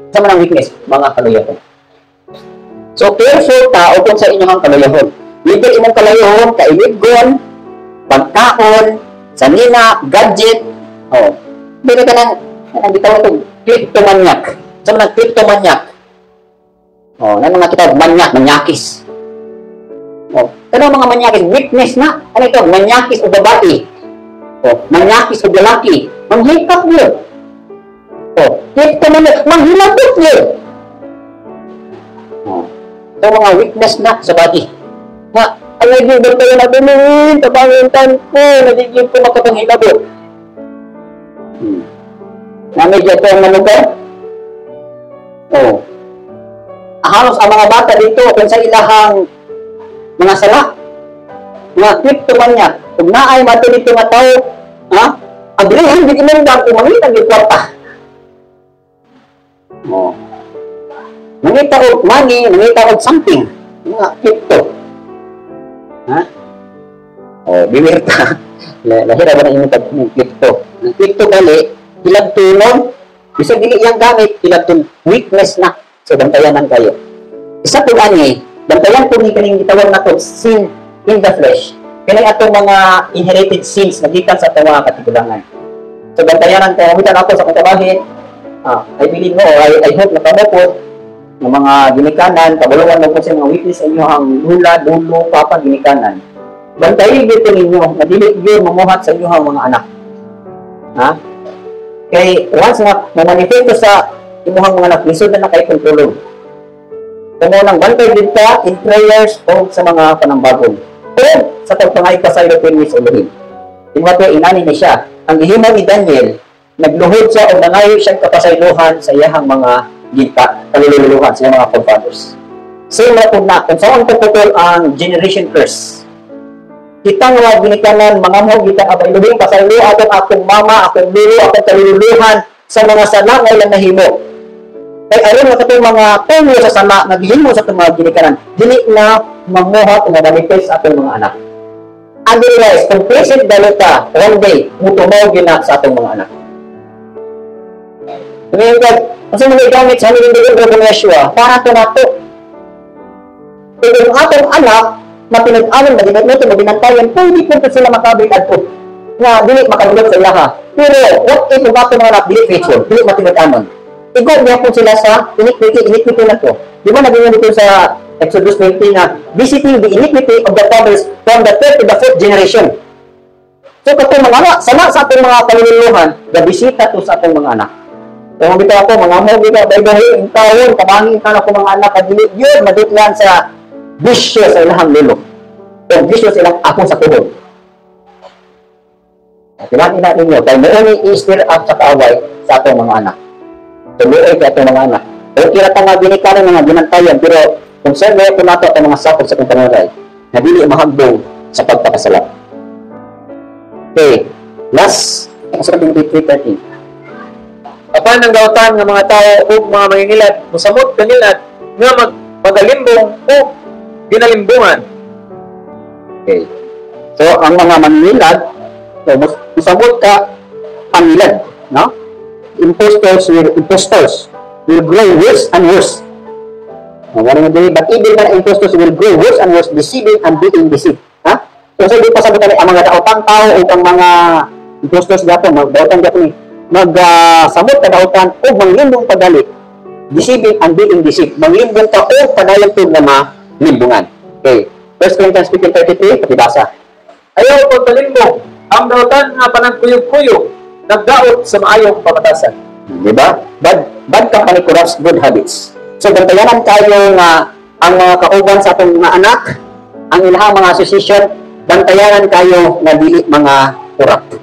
Sa manang weakness, mga kalayahon. So, careful ka upon sa inyong kalayahon. Libre imong kalayahon, kailigon, pagkaon, sanina, gadget, o, hindi ka nang, ang bitawag ito, kleptomanyak. Sa manang kleptomanyak. O, na mga kita, manyakis. O, pero mga manyakis, weakness na. Ano ito? Manyakis o babae. O, manyakis o lalaki. Manghikap yun. O, kleptomanyak, manghilabot yun. O, ito mga weakness na sa body. Na, ang nagiging kayo na dumingin, tabangintan ko, nagiging ko makapanghilabot. Namedyo ito ang manugan. O, halos ang mga bata dito, kung sa ilahang mga sala, mga kleptomanyak, kung naay mato dito nga tao, ha? Abrihan, di kinundang kumangitag yung kwarta. O, mangita o money, mangita o something, mga klepto. Ha? O, beware ka. Lahira ba na yung klepto? Ang klepto gali, ilang tulong, bisag dili iyang gamit, ilang tulong, weakness na. So, bantayanan kayo. Isa po ani, bantayan po ni kaning gitawag na to, sin in the flesh. Kaya atong mga inherited sins na gikan sa atong mga katigulangan. So, bantayanan kayo. Mitan ako sa kong trabahin, I believe mo, I hope na kamupod, ng mga ginikanan, kabulungan mo po sa mga weakness sa inyo, ang lula, dulo, papa, ginikanan. Bantayin dito ninyo, na dili yun mamuhat sa inyo ang mga anak. Ha? Kay once na mamanifesto sa imuhang mga anak, lisod na kayo kung tulong. Kung nang bantay din ka in prayers o sa mga panambagong. O sa pagpangay ka sa European Miss Elohim. Tingwa to, inani na siya. Ang ihimo ni Daniel, nagluhod siya o nangayo siyang kapasaylohan sa iyahang mga gita, kalululuhan sa iyang mga forefathers. Same na po na, kung saan puputol ang generation curse. Kitang mga ginikanan, mga mo, kitang abayluhin, pasaylo, akong mama, akong lulu, akong kalululuhan sa mga sana ngayon nahimo. Kaya aron na itong mga tungo sa sana, naghihimo sa itong mga ginikanan, dili na mamuhat o mamanifest sa atong mga anak. Otherwise, kung present dalo ka, one day, mutumaw gina sa atong mga anak. Ngayon ka, kasi mga gamit sa aming individual ng Yeshua, para ito na ito. Kung yung atong anak, mapinag-anon, mabinantayan, pwede po sila makabalik at ito. Nga, dili makagulat sa ilaha. Pero, what if yung atong mga anak, dili faithful, dili mapinag-anon. Igo niya po sila sa iniquity na to. Di ba naging dito sa Exodus 20 na visiting the iniquity of the fathers from the third to the fourth generation. So, katong mga anak, sana sa atong mga kaluluhan, gabisita to sa atong mga anak. Kung bito ako, mga mo, bito, baybahin, intawon, kabangin ka na ko mga anak, kadilit yun, madutlan sa bisyo sa ilahang lulong. O bisyo sa ilang ako sa tuhod. Tinatin natin nyo, kaya noon i-stir up sa kaaway sa atong mga anak. Tuluoy ka itong mga anak. Pero kira ka nga ginikanan mga ginantayan, pero kung saan may ito nato ang mga sakop sa kong pangaray, na dili mahagdong sa pagpakasalap. Okay, last, ang sabi ng 3:13. Apan ang gawatan ng mga tao o mga mangingilat, musamot kanila nga magalimbong o ginalimbungan. Okay. So, ang mga manginilad, so, musamot ka pangilad, no? Impostors will grow worse and worse. But even the impostors will grow worse and worse, deceiving and being deceived. Ha? So, di pa sabi ang mga daotang tao o ang mga impostors dapat, daotang dapat magsamot ka daotan o manglimbong pagalit, deceiving and being deceived. Manglimbong ka o padayon to na malimbungan. Okay. 1 Corinthians 15:33, patibasa. Ayaw pagkalimbong, ang daotan nga panagkuyog-kuyog, nagdaot sa maayong pamatasan. Diba? Bad company corrupts good habits. So, bantayanan tayo nga ang mga kauban sa atong mga anak, ang ilahang mga association, bantayanan tayo na dili mga corrupt.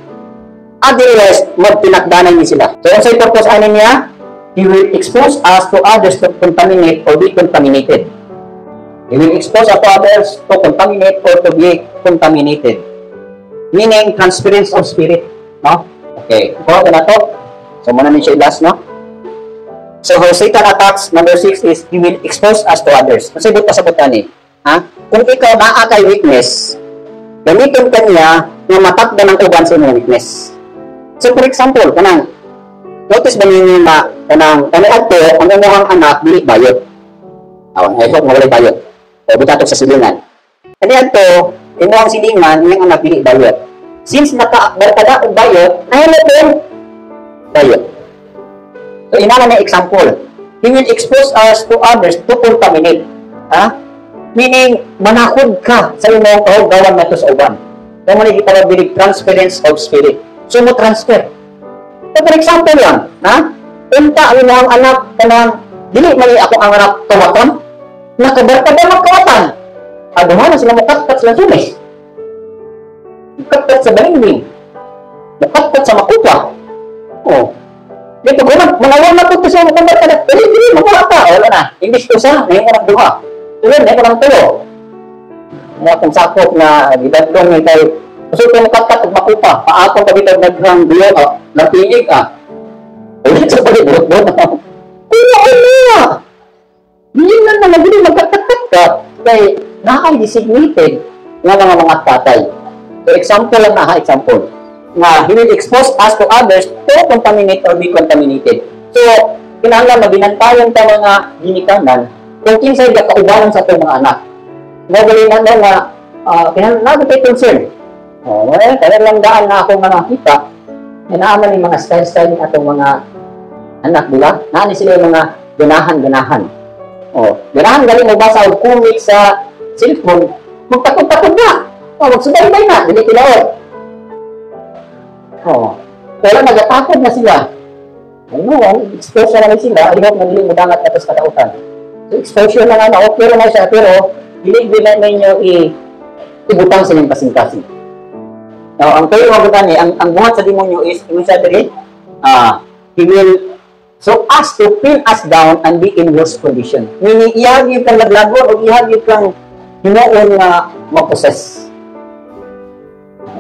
Otherwise, magpinakdanan niya sila. So, ang sa'yo purpose ano niya? He will expose us to others to contaminate or be contaminated. He will expose us to others to contaminate or to be contaminated. Meaning, transference of spirit. No? Okay, kuha ko na to. So, muna niyo siya ilas, no? So, how Satan attacks, number 6 is, he will expose us to others. Kasi doon pasabutan eh. Ha? Kung ikaw naa kay weakness, gamitin ka niya na matakda ng uban sa inyong weakness. So, for example, kanang, notice ba ninyo na, kanang ato, ang inyong anak, dili bayot. I hope mawalay bayot. O, butatok sa silingan. Kanang ato, inyong silingan, inyong anak, dili bayot. Since nakabarkada og bayot, ay natin bayot. So, inana na example. He will expose us to others to contaminate. Ha? Meaning, manakod ka sa imong kahugawan na ito sa uban. Kaya mo nagitawag din transference of spirit. So, mo transfer. So, for example lang, ha? Unta ang imong anak kanang dili man ako ang anak kawatan, nakabarkada magkawatan. Aduhan na sila mukatkat sila sumis. Mukatkat sa balingwing. Mukatkat sa makupa. Oh. Dito ko na, manawag na po ito siya magkabarkada. Pero hindi, magkawata. Wala na. English ko sa, ngayon ko ng duha. Tulad, ngayon ko ng tulo. Mga kong sakop na gidadlong ng tayo. Kasi kung mukatkat at makupa, paakong kabitag naghang duyo, napinig ulit sa palibot doon. Kaya ano? Hindi na nagiging magkakatat ka. Kaya naka-designated ng mga tatay. So, example lang example. Na he will expose us to others to contaminate or be contaminated. So, kinahanglan mabinantayan ta mga ginikanan kung kinsay kaubalan sa itong mga anak. Magaling na nga, kinahanglan tayo concern. Kaya lang daan na akong mga kita, naaman yung mga style-style ng atong mga anak, di ba? Naan sila yung mga ganahan-ganahan. Ganahan galing magbasa o comic sa cellphone, magtakot-takot na. Magsubay-bay na, dili tilaot. Kaya nagatakot na sila. Exposure na sila, I hope na dili madangat na sa kadautan. So, exposure na nga, okay na siya, pero dili na ninyo ibutang sa inyong kasing-kasing. Now, ang kayo mabutan ang buhat sa demonyo is, he will so as to pin us down and be in worse condition. Meaning, ihag yung kang naglagon o ihag yung kang hinoon na maposes.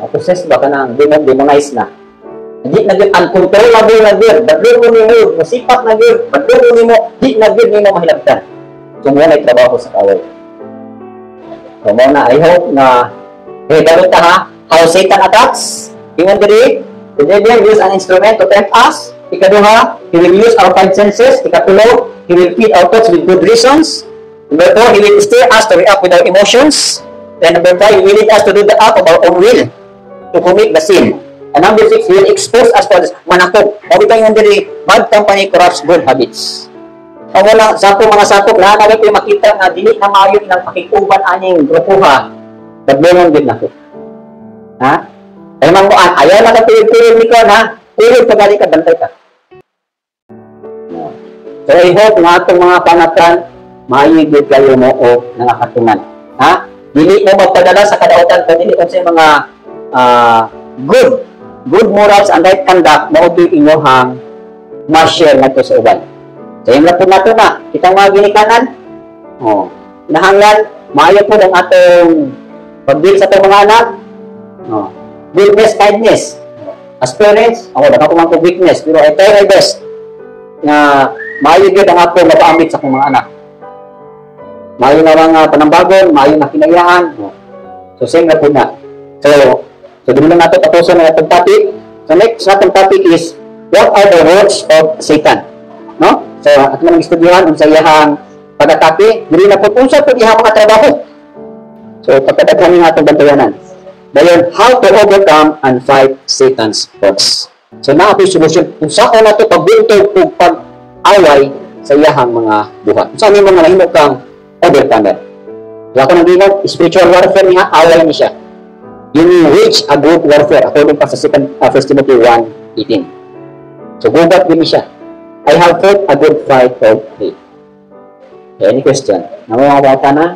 Maposes ba ka na, demonize na. Hindi na yun, uncontrollable na yun, badlong mo nimo, masipat na yun, badlong mo nimo, di na yun nimo mahilagtan. So, muna ay trabaho sa kawal. So, muna, I hope na, ganun ta ha, how Satan attacks, ingon diri, the devil use an instrument to tempt us. Ikaduha, he will use our five senses. Ikatulo, he will feed our thoughts with good reasons. Number 4, he will steer us to react with our emotions. Then number 5, he will lead us to do the act of our own will to commit the sin. And number 6, he will expose us to this manakop. Sabi tayo diri, bad company corrupts good habits. Ang wala, sakop mga sakop, lahat na kayo makita na dili na maayon ng pakikuban aning grupuha. Dablongon din na ko. Ha? Ay manguan, ayaw na kapilip-pilip ni ko, ha? Pilip pagali ka, bantay ka. So I hope nga itong mga panatan, maayigid kayo mo o nangakatungan. Ha? Dili mo magpadala sa kadautan, dili kung sa mga good morals and right conduct, maubig inyohang ma-share na ito sa uban. So yung lapon na ito na, kitang mga ginikanan, nahanglan, maayo po ng atong pag-deal sa itong mga anak, goodness, kindness. As parents, ako baka kumang ko weakness, pero I try my best na maayo yun ang ako mapaamit sa akong mga anak. Maayo na mga panambagon, maayo na kinayaan. So, same na po na. So dito lang natin tapusin na itong topic. So, next na itong topic is, what are the works of Satan? No? So, at mga nag-estudyohan, kung sa iyahang pag-atake, hindi na po kung sa iyahang mga trabaho. So, pagkataghan nga itong bantayanan. Dayon, how to overcome and fight Satan's works. So, na po yung solusyon. Kung saan na ito pagbuntog o pag-away sa iyahang mga buhat. Kung saan yung mga nahimok kang overcomer. So, ako nang ginag, spiritual warfare niya, away niya siya. You will wage a good warfare according pa sa 1 Timothy 1:18. So, gugat din siya. I have fought a good fight of faith. Okay, any question? Mga bata na?